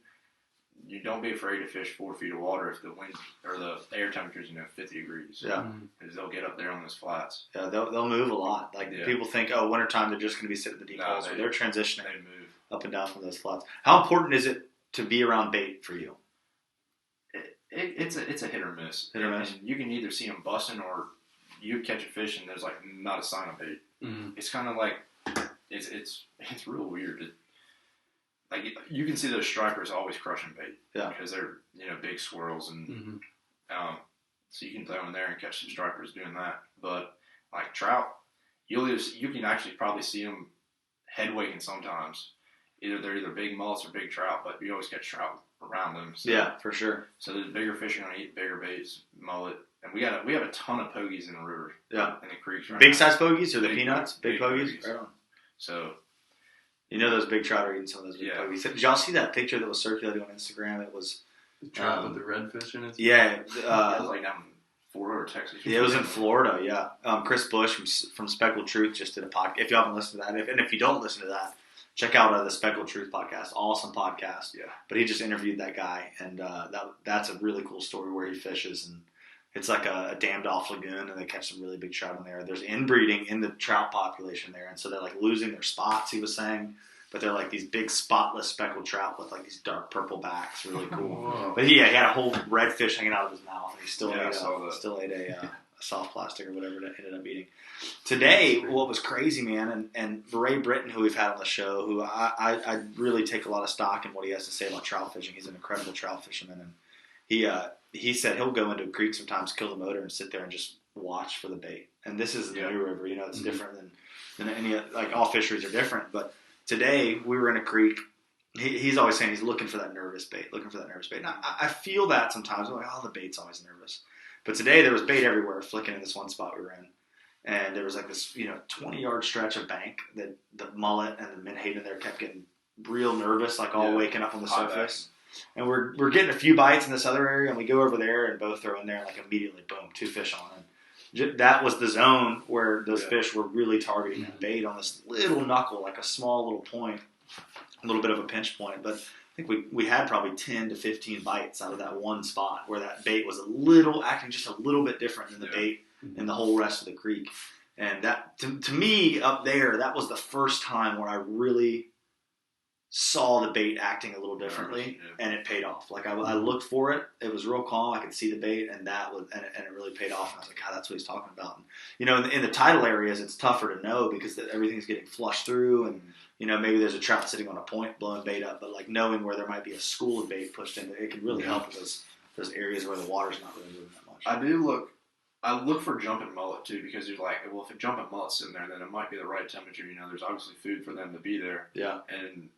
you don't be afraid to fish 4 feet of water if the wind or the air temperature is 50 degrees. Yeah. Because they'll get up there on those flats. Yeah, they'll move a lot. Like people think, wintertime they're just going to be sitting in the deep holes. They're transitioning. They move up and down from those flats. How important is it to be around bait for you? It's a hit or miss. Hit or miss. And you can either see them busting or you catch a fish and there's like not a sign of bait. Mm-hmm. It's kind of like it's real weird. Like you can see those stripers always crushing bait. Yeah. Because they're big swirls and so you can throw them in there and catch some stripers doing that. But like trout, you can actually probably see them head waking sometimes. They're either big mullets or big trout, but you always catch trout around them. So, yeah, for sure. So the bigger fish are going to eat bigger baits, mullet, and we have a ton of pogies in the river. Yeah, in the creeks. Big size pogies or the peanuts? Big pogies. Right on. So those big trout are eating some of those big pogies. Did y'all see that picture that was circulating on Instagram? It was the trout with the redfish in it. Yeah, it was like down Florida or Texas. Yeah, it was in Florida. Yeah, Chris Bush from Speckled Truth just did a podcast. If you haven't listened to that, and if you don't listen to that, check out the Speckled Truth podcast. Awesome podcast. Yeah. But he just interviewed that guy, and that's a really cool story where he fishes, and it's like a dammed off lagoon, and they catch some really big trout in there. There's inbreeding in the trout population there, and so they're like losing their spots. He was saying, but they're like these big spotless speckled trout with like these dark purple backs, really cool. But he had a whole redfish hanging out of his mouth, and he still ate a soft plastic or whatever that ended up eating. Today, what was crazy, man, and Ray Britton, who we've had on the show, who I really take a lot of stock in what he has to say about trout fishing. He's an incredible trout fisherman, and he said he'll go into a creek sometimes, kill the motor, and sit there and just watch for the bait. And this is the Neuse River, it's different than any, like all fisheries are different. But today we were in a creek. He's always saying he's looking for that nervous bait. And I feel that sometimes. I'm like, the bait's always nervous. But today there was bait everywhere, flicking in this one spot we were in. And there was like this, 20-yard stretch of bank that the mullet and the menhaden there kept getting real nervous, like all waking up on the surface. And we're getting a few bites in this other area, and we go over there and both throw in there, and like immediately, boom, 2 fish on. And that was the zone where those fish were really targeting that bait on this little knuckle, like a small little point, a little bit of a pinch point. But I think we had probably 10 to 15 bites out of that one spot where that bait was acting just a little bit different than the bait in the whole rest of the creek. And that, to me, up there, that was the first time where I really saw the bait acting a little differently, and it paid off. Like I looked for it; it was real calm. I could see the bait, and it really paid off. And I was like, God, that's what he's talking about. And, in the tidal areas, it's tougher to know because everything's getting flushed through, and maybe there's a trout sitting on a point blowing bait up. But like knowing where there might be a school of bait pushed in, it can really help with those areas where the water's not really moving that much. I look for jumping mullet too, because you're like, well, if a jumping mullet's in there, then it might be the right temperature. There's obviously food for them to be there. Yeah. And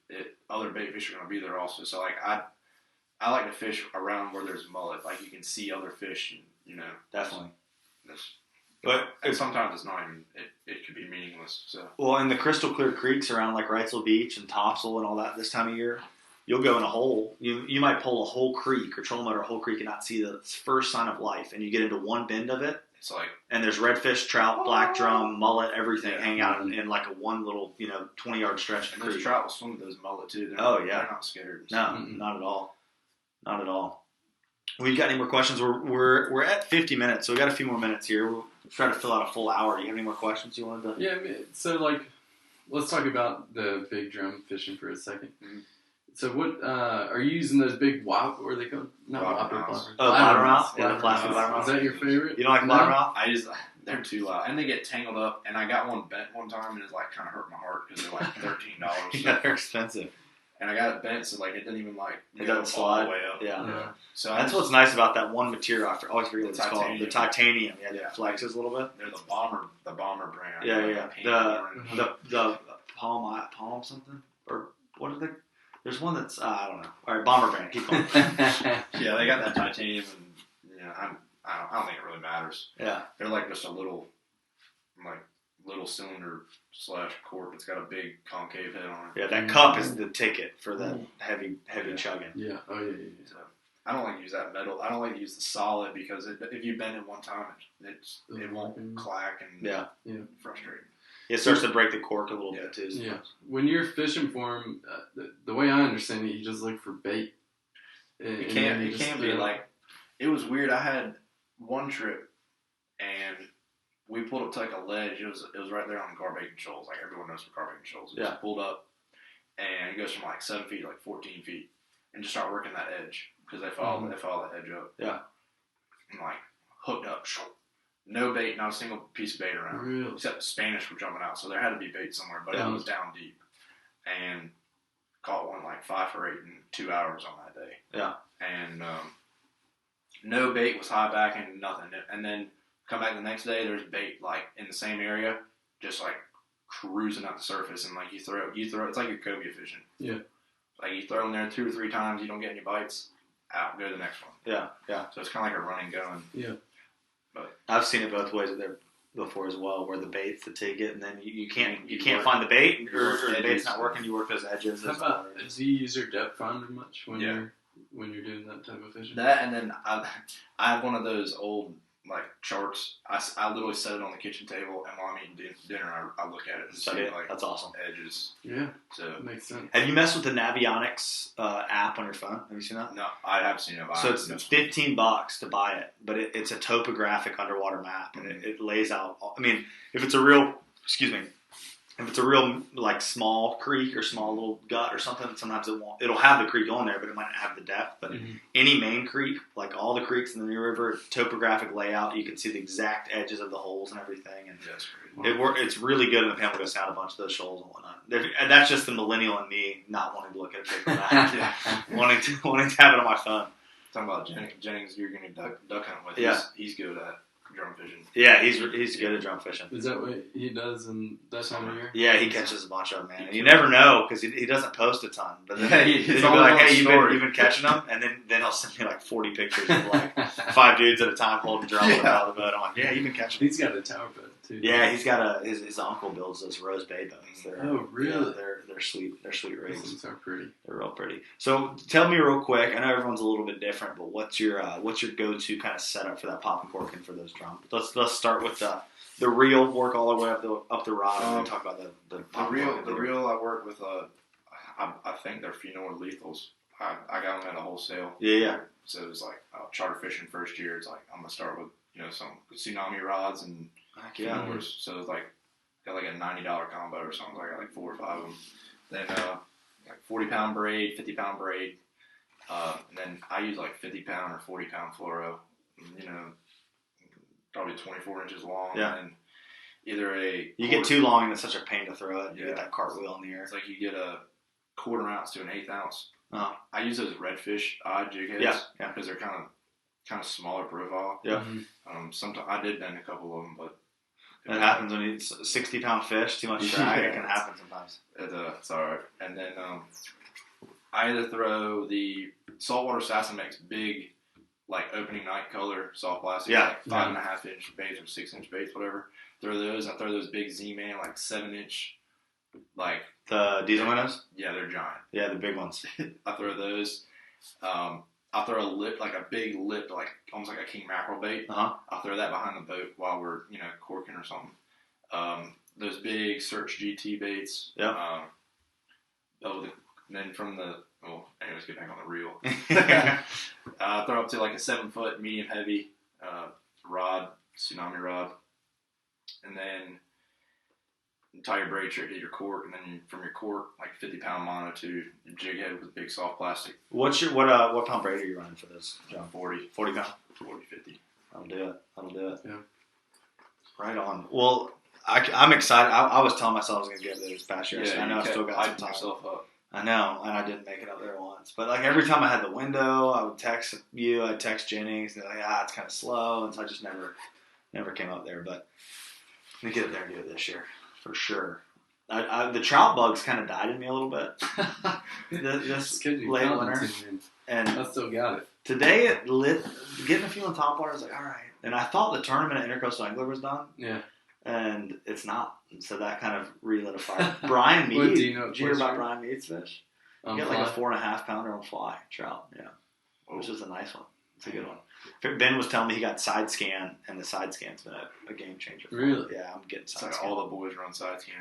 other bait fish are going to be there also. So like I like to fish around where there's mullet, like you can see other fish. Definitely. And sometimes it's not even. It could be meaningless. So. Well, in the crystal clear creeks around like Wrightsville Beach and Topsail and all that this time of year, you'll go in a hole. You might pull a whole creek or troll motor a whole creek and not see the first sign of life. And you get into one bend of it. It's like, and there's redfish, trout, black drum, mullet, everything hanging out in like a one little 20-yard stretch. And those trout will swim with those mullet too. They're not scared. No, not at all. Not at all. We've got any more questions? We're at 50 minutes, so we got a few more minutes here. We'll try to fill out a full hour. Do you have any more questions you wanted to? Yeah. So like, let's talk about the big drum fishing for a second. Mm-hmm. So what are you using those big whopper? Or they called? Not whopper. Blabbermouth. Yeah, the plastic blabbermouth. Is that your favorite? You don't like blabbermouth? They're too loud, and they get tangled up. And I got one bent one time, and it's like kind of hurt my heart because they're like $13. Yeah, they're expensive. And I got it bent, so like it doesn't even it doesn't slide all the way up. Yeah. So that's what's nice about that one material. I always forget what it's called. The titanium. Yeah, it flexes a little bit. They're the bomber brand. Yeah. The palm something, or what are they? There's one that's I don't know. All right, bomber brand. Keep going. Yeah, they got that titanium, and I don't think it really matters. Yeah, they're like just a little cylinder / cork. It's got a big concave head on it. Yeah, that cup is the ticket for the heavy chugging. Yeah. Oh yeah. So, I don't like to use that metal. I don't like to use the solid because if you bend it one time, it won't clack and frustrate. It starts to break the cork a little bit too. Yeah. When you're fishing for them, the way I understand it, you just look for bait. It can be like, it was weird. I had one trip and we pulled up to like a ledge. It was right there on Garbaiting Shoals. Like everyone knows what Garbaiting Shoals. We just pulled up and it goes from like 7 feet to like 14 feet and just start working that edge because they follow the edge up. Yeah. And like hooked up. No bait, not a single piece of bait around. Really? Except the Spanish were jumping out, so there had to be bait somewhere, but it was down deep. And caught one like 5 for 8 in 2 hours on that day. Yeah. And no bait was high back and nothing. And then come back the next day, there's bait like in the same area, just like cruising up the surface. And like you throw, it's like you're cobia fishing. Yeah. Like you throw in there 2 or 3 times, you don't get any bites, out, go to the next one. Yeah. So it's kind of like a running gun. Yeah. But I've seen it both ways there before as well, where the bait's the ticket, and then you can't find the bait, or the bait's not working. You work those edges. How about, do you use your depth finder much when you're doing that type of fishing? That, and then I have one of those old like charts. I literally set it on the kitchen table, and while I'm eating dinner, I look at it and see like that's awesome edges. Yeah, so that makes sense. Have you messed with the Navionics app on your phone? Have you seen that? No, I have seen it. So it's $15 to buy it, but it's a topographic underwater map, and it lays out. I mean, if it's a real like small creek or small little gut or something, sometimes it'll have the creek on there, but it might not have the depth. But any main creek, like all the creeks in the Neuse River, topographic layout, you can see the exact edges of the holes and everything. And it's really good. And the family goes down a bunch of those shoals and whatnot. And that's just the millennial in me not wanting to look at a paper map, wanting to have it on my phone. Talking about Jennings, you're going to duck hunt with. He's good at drum fishing. Yeah, he's good at drum fishing. Is that what he does in that time of year? Yeah, he catches a bunch of them, man. And you never know because he doesn't post a ton. But then he'll be all like, "Hey, you've been catching them," and then he'll send me like 40 pictures of like 5 dudes at a time holding drum out of the boat. I'm like, "Yeah, you've been catching them." He's got a tower boat too. Yeah, he's got his uncle builds those rose bay boats. Really? Yeah, they're sweet. They're sweet rigs. Those are pretty. They're real pretty. So tell me real quick. I know everyone's a little bit different, but what's your go-to kind of setup for that pop and corking for those drums? Let's start with the reel. Work all the way up the rod, and then talk about the reel. The reel I work with. I think they're Fenor lethals. I got them at a wholesale. Yeah. So it was like charter fishing first year. It's like I'm gonna start with some tsunami rods and Fenors. So it's like got like a $90 combo or something. I got like 4 or 5 of them. Then like 40-pound braid, 50-pound braid, and then I use like 50-pound or 40-pound fluoro. Probably 24 inches long. Yeah. And either you get too long and it's such a pain to throw it. You get that cartwheel in the air. It's like you get a 1/4 ounce to an 1/8 ounce. Uh-huh. I use those redfish odd jig heads because they're kind of smaller profile. Yeah. Sometimes I did bend a couple of them, but it happens when you 60-pound fish, too much drag. It can happen sometimes. It's all right. And then I either throw the saltwater Sassamex big, like opening night color soft plastic, like 5.5 inch baits or 6 inch baits, whatever. Throw those. I throw those big Z-Man, like 7 inch, like the diesel minnows. Yeah, they're giant. Yeah, the big ones. I throw those. I'll throw a lip, like a big lip, like almost like a king mackerel bait. I'll throw that behind the boat while we're corking or something. Those big Search GT baits. Yeah. Then from the anyways, get back on the reel. Throw up to like a 7-foot medium heavy rod, tsunami rod, and then tie your braid straight to your cork, and then from your cork, like 50-pound mono to your jig head with big soft plastic. What pound braid are you running for this, John? 40 pound, 40, 50. That'll do it. Yeah. Right on. Well, I'm excited. I was telling myself I was going to get there this past year. So I know I still got some time. Yourself up. I know, and I didn't make it up there once. But like every time I had the window, I would text you, I'd text Jennings, and they're like, it's kind of slow, and so I just never came up there. But I'm gonna get up there and do it this year for sure. The trout bugs kind of died in me a little bit this late winter, and I still got it. Today it lit. Getting a few on top water, I was like, all right. And I thought the tournament at Intercoastal Angler was done. Yeah. And it's not. And so that kind of relit a fire. Brian Mead. Did you hear about Brian Mead's fish? He got like a 4.5 pounder on fly trout. Yeah. Which is a nice one. It's a good one. Ben was telling me he got side scan, and the side scan's been a game changer. Really? Yeah, I'm getting side scan. scan. All the boys run side scan.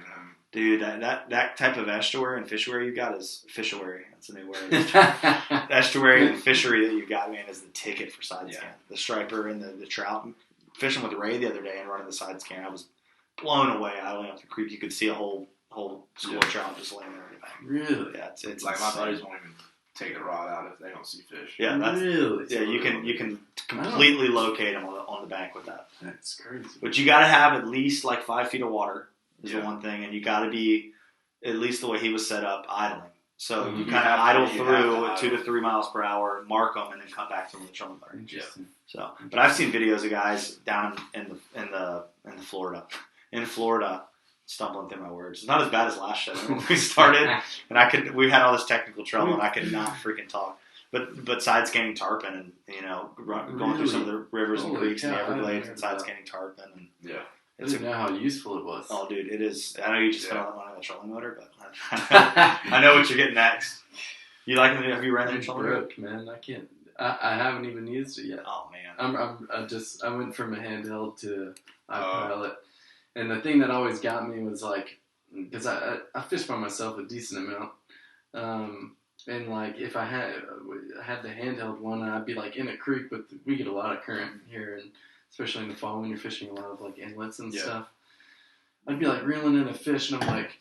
Dude, that type of estuary and fishery you got is fishery. That's a new word. Estuary and fishery that you got, man, is the ticket for side scan. The striper and the trout. Fishing with Ray the other day and running the side scan, I was blown away. Idling up the creek, you could see a whole school of trout just laying there. Really? Yeah, it's like my buddies won't even take the rod out if they don't see fish. Yeah, that's really. Yeah, you can completely locate them on the bank with that. That's crazy. But you got to have at least like 5 feet of water is the one thing, and you got to be at least the way he was set up idling. So you kind of idle through at 2 to 3 miles per hour, mark them, and then come back to them with the trolling motor. Interesting. So, but I've seen videos of guys down in Florida, stumbling through my words. It's not as bad as last show when we started, and we had all this technical trouble, and I could not freaking talk. But side scanning tarpon, and going through some of the rivers and creeks and the Everglades, and side scanning tarpon, and I didn't know how useful it was. Oh, dude, it is. I know you just spent a lot of money on the trolling motor, but I know what you're getting next. You like them? Have you ran the trolling motor? Man, I can't. I haven't even used it yet. Oh man. I went from a handheld to iPilot, and the thing that always got me was like, because I fish by myself a decent amount, and like if I had the handheld one, I'd be like in a creek, but we get a lot of current here, and especially in the fall when you're fishing a lot of like inlets and stuff. I'd be like reeling in a fish, and I'm like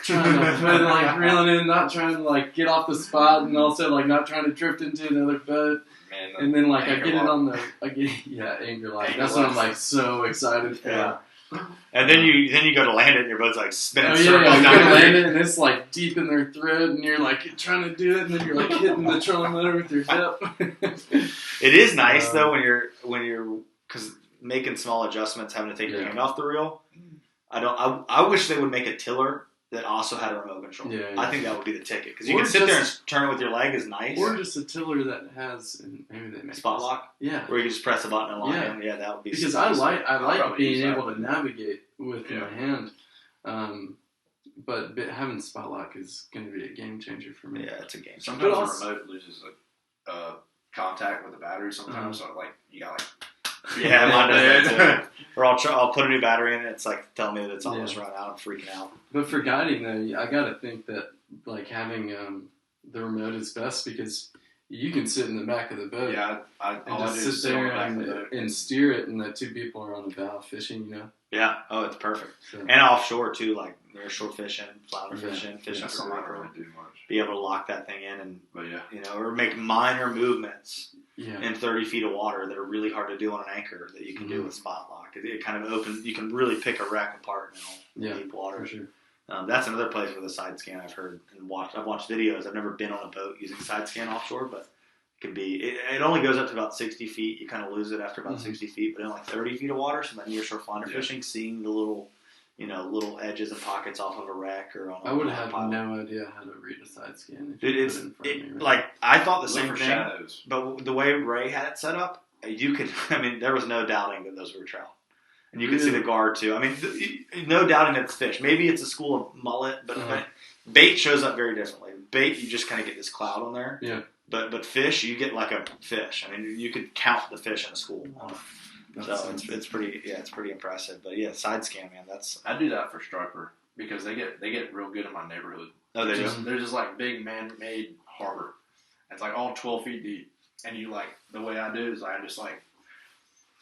trying to put like reeling in, not trying to like get off the spot, and also like not trying to drift into another boat. Man, and then like I get it on the anchor lock. That's what I'm like so excited for. Yeah. And then you go to land it, and your boat's like spinning circles. You go to land it, and it's like deep in their throat, and you're like trying to do it, and then you're like hitting the trolling motor with your hip. It is nice though when you're because making small adjustments, having to take your hand off the reel. I wish they would make a tiller that also had a remote control. I think that would be the ticket because you can sit there and turn it with your leg is nice. Or just a tiller that has maybe they make spot lock. Yeah, where you can just press a button and lock in. Yeah, that would be because I like being able to navigate with my hand. But having spot lock is going to be a game changer for me. Yeah, it's a game changer. Sometimes the remote loses contact with the battery. Sometimes, so like you got like. Yeah, mine does that too. Or I'll put a new battery in it. It's like telling me that it's almost run out. I'm freaking out. But for guiding though, I gotta think that like having the remote is best because you can sit in the back of the boat. Yeah, and just sit there and steer it, and the two people are on the bow fishing. You know. Yeah. Oh, it's perfect. So. And offshore too, like nearshore fishing, flounder fishing for mackerel. Be able to lock that thing in and or make minor movements in 30 feet of water that are really hard to do on an anchor that you can do with spot lock. It kind of opens. You can really pick a wreck apart in deep water. For sure. That's another place with a side scan I've heard and watched. I've watched videos. I've never been on a boat using side scan offshore, but it can be. It only goes up to about 60 feet. You kind of lose it after about 60 feet, but in like 30 feet of water, so that nearshore flounder fishing, seeing the little edges and pockets off of a wreck or on. I would have no idea how to read a side scan. Like I thought the same thing, shadows. But the way Ray had it set up, you could. I mean, there was no doubting that those were trout. And you can see the guard too. I mean, no doubting that it's fish. Maybe it's a school of mullet, but bait shows up very differently. Bait, you just kind of get this cloud on there. Yeah. But fish, you get like a fish. I mean, you could count the fish in a school. So it's pretty impressive. But yeah, side scan, man. I do that for striper because they get real good in my neighborhood. Oh, they do. They're just like big man-made harbor. It's like all 12 feet deep, and you like the way I do is I just like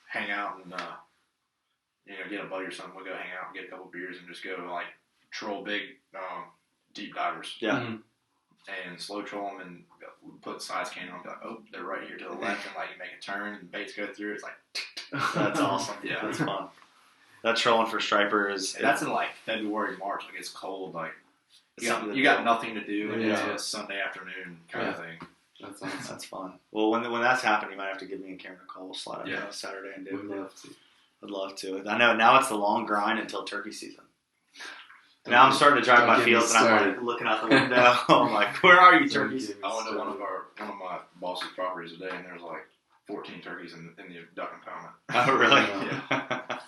hang out and. Get a buddy or something. We'll go hang out and get a couple beers and just go like troll big, deep divers. Yeah. And slow troll them and put side scan on. And be like, oh, they're right here to the left, and like you make a turn and baits go through. It's like that's awesome. Yeah, that's fun. That trolling for striper that's in like February, March. Like it's cold. Like you got nothing to do, and it's a Sunday afternoon kind of thing. That's awesome. That's fun. Well, when that's happened, you might have to give me and Cameron a call. Slide out Saturday and do it. I'd love to. I know now it's the long grind until turkey season. Now I'm starting to drive my fields and I'm like looking out the window. I'm like, where are you, turkeys? I went to one of my boss's properties today, and there's like 14 turkeys in the duck impoundment. Oh, really? Yeah.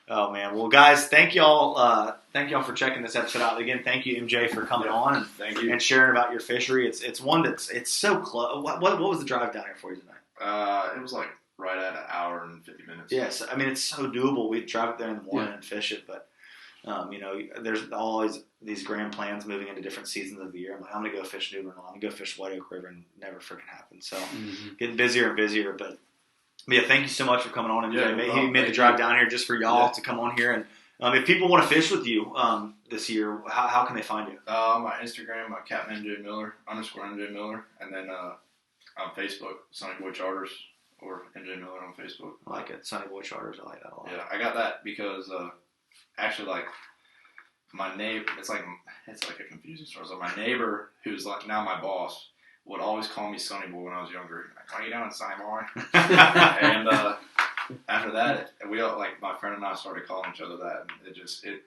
Oh man. Well, guys, thank y'all for checking this episode out. Again, thank you, MJ, for coming on and thank you and sharing about your fishery. It's one it's so close. What was the drive down here for you tonight? It was like right at an hour and 50 minutes. Yes, I mean, it's so doable. We drive up there in the morning and fish it, but, there's always these grand plans moving into different seasons of the year. I'm like, I'm going to go fish New Bern, I'm going to go fish White Oak River, and never freaking happens. So, getting busier and busier, but yeah, thank you so much for coming on. And he made the drive down here just for y'all to come on here. And if people want to fish with you this year, how can they find you? My Instagram, Captain MJ Miller, _MJ Miller, and then on Facebook, Sunny Boy Charters. Or MJ Miller on Facebook. I like it. Sunny Boy Charters. I like that a lot. Yeah, I got that because actually, like my neighbor, it's like a confusing story. So my neighbor, who's like now my boss, would always call me Sunny Boy when I was younger. Like, how you doing, Sunny Boy? And after that, we all like my friend and I started calling each other that. And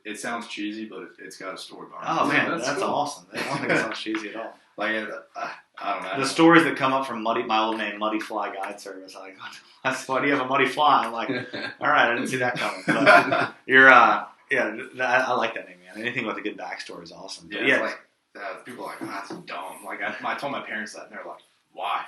it sounds cheesy, but it's got a story behind it. Oh man, that's cool. Awesome. I don't think it sounds cheesy at all. Like I don't know. The stories that come up from my old name, Muddy Fly Guide Service. I'm like, why do you have a muddy fly? I'm like, all right, I didn't see that coming. But you're, I like that name, man. Anything with a good backstory is awesome. Yeah, it's like people are like, that's dumb. Like I told my parents that, and they're like, why?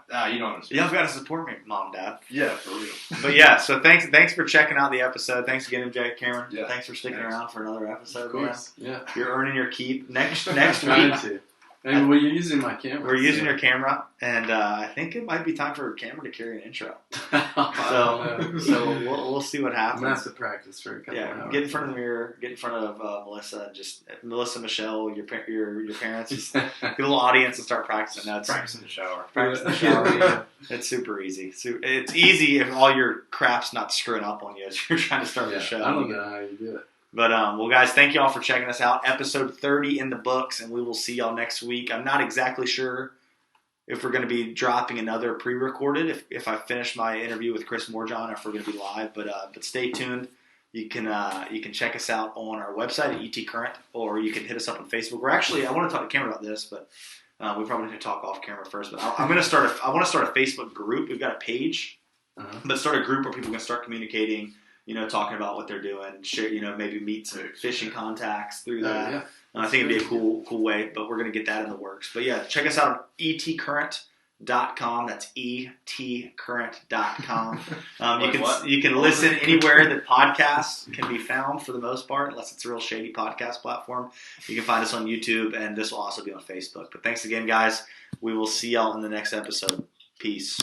Nah, you don't understand. Y'all got to support me, Mom, Dad. Yeah, for real. But yeah, so thanks for checking out the episode. Thanks again, MJ Cameron. Yeah. Thanks for sticking around for another episode. Of course. Man. Yeah. You're earning your keep. Next trying week. To. And we're using my camera. We're using your camera, and I think it might be time for Cameron to carry an intro. So we'll see what happens. I'm gonna have to practice for a couple hours. Get in front of the mirror, get in front of Melissa, and just Melissa, Michelle, your parents, just get a little audience and start practicing. That's practice in the shower. Practice in the shower. Yeah. It's super easy. So it's easy if all your crap's not screwing up on you as you're trying to start the show. I don't know how you do it. But, well, guys, thank you all for checking us out. Episode 30 in the books, and we will see y'all next week. I'm not exactly sure if we're going to be dropping another pre-recorded, if I finish my interview with Chris Moorjohn, or if we're going to be live. But stay tuned. You can check us out on our website at ET Current, or you can hit us up on Facebook. We're actually, I want to talk to Cameron about this, but we probably need to talk off camera first. But I want to start a Facebook group. We've got a page, but start a group where people can start communicating. Talking about what they're doing, share, maybe meet some fishing contacts through that. Yeah. I think it'd be a cool way, but we're going to get that in the works. But yeah, check us out on etcurrent.com. That's etcurrent.com. You can listen anywhere that podcasts can be found for the most part, unless it's a real shady podcast platform. You can find us on YouTube, and this will also be on Facebook. But thanks again, guys. We will see y'all in the next episode. Peace.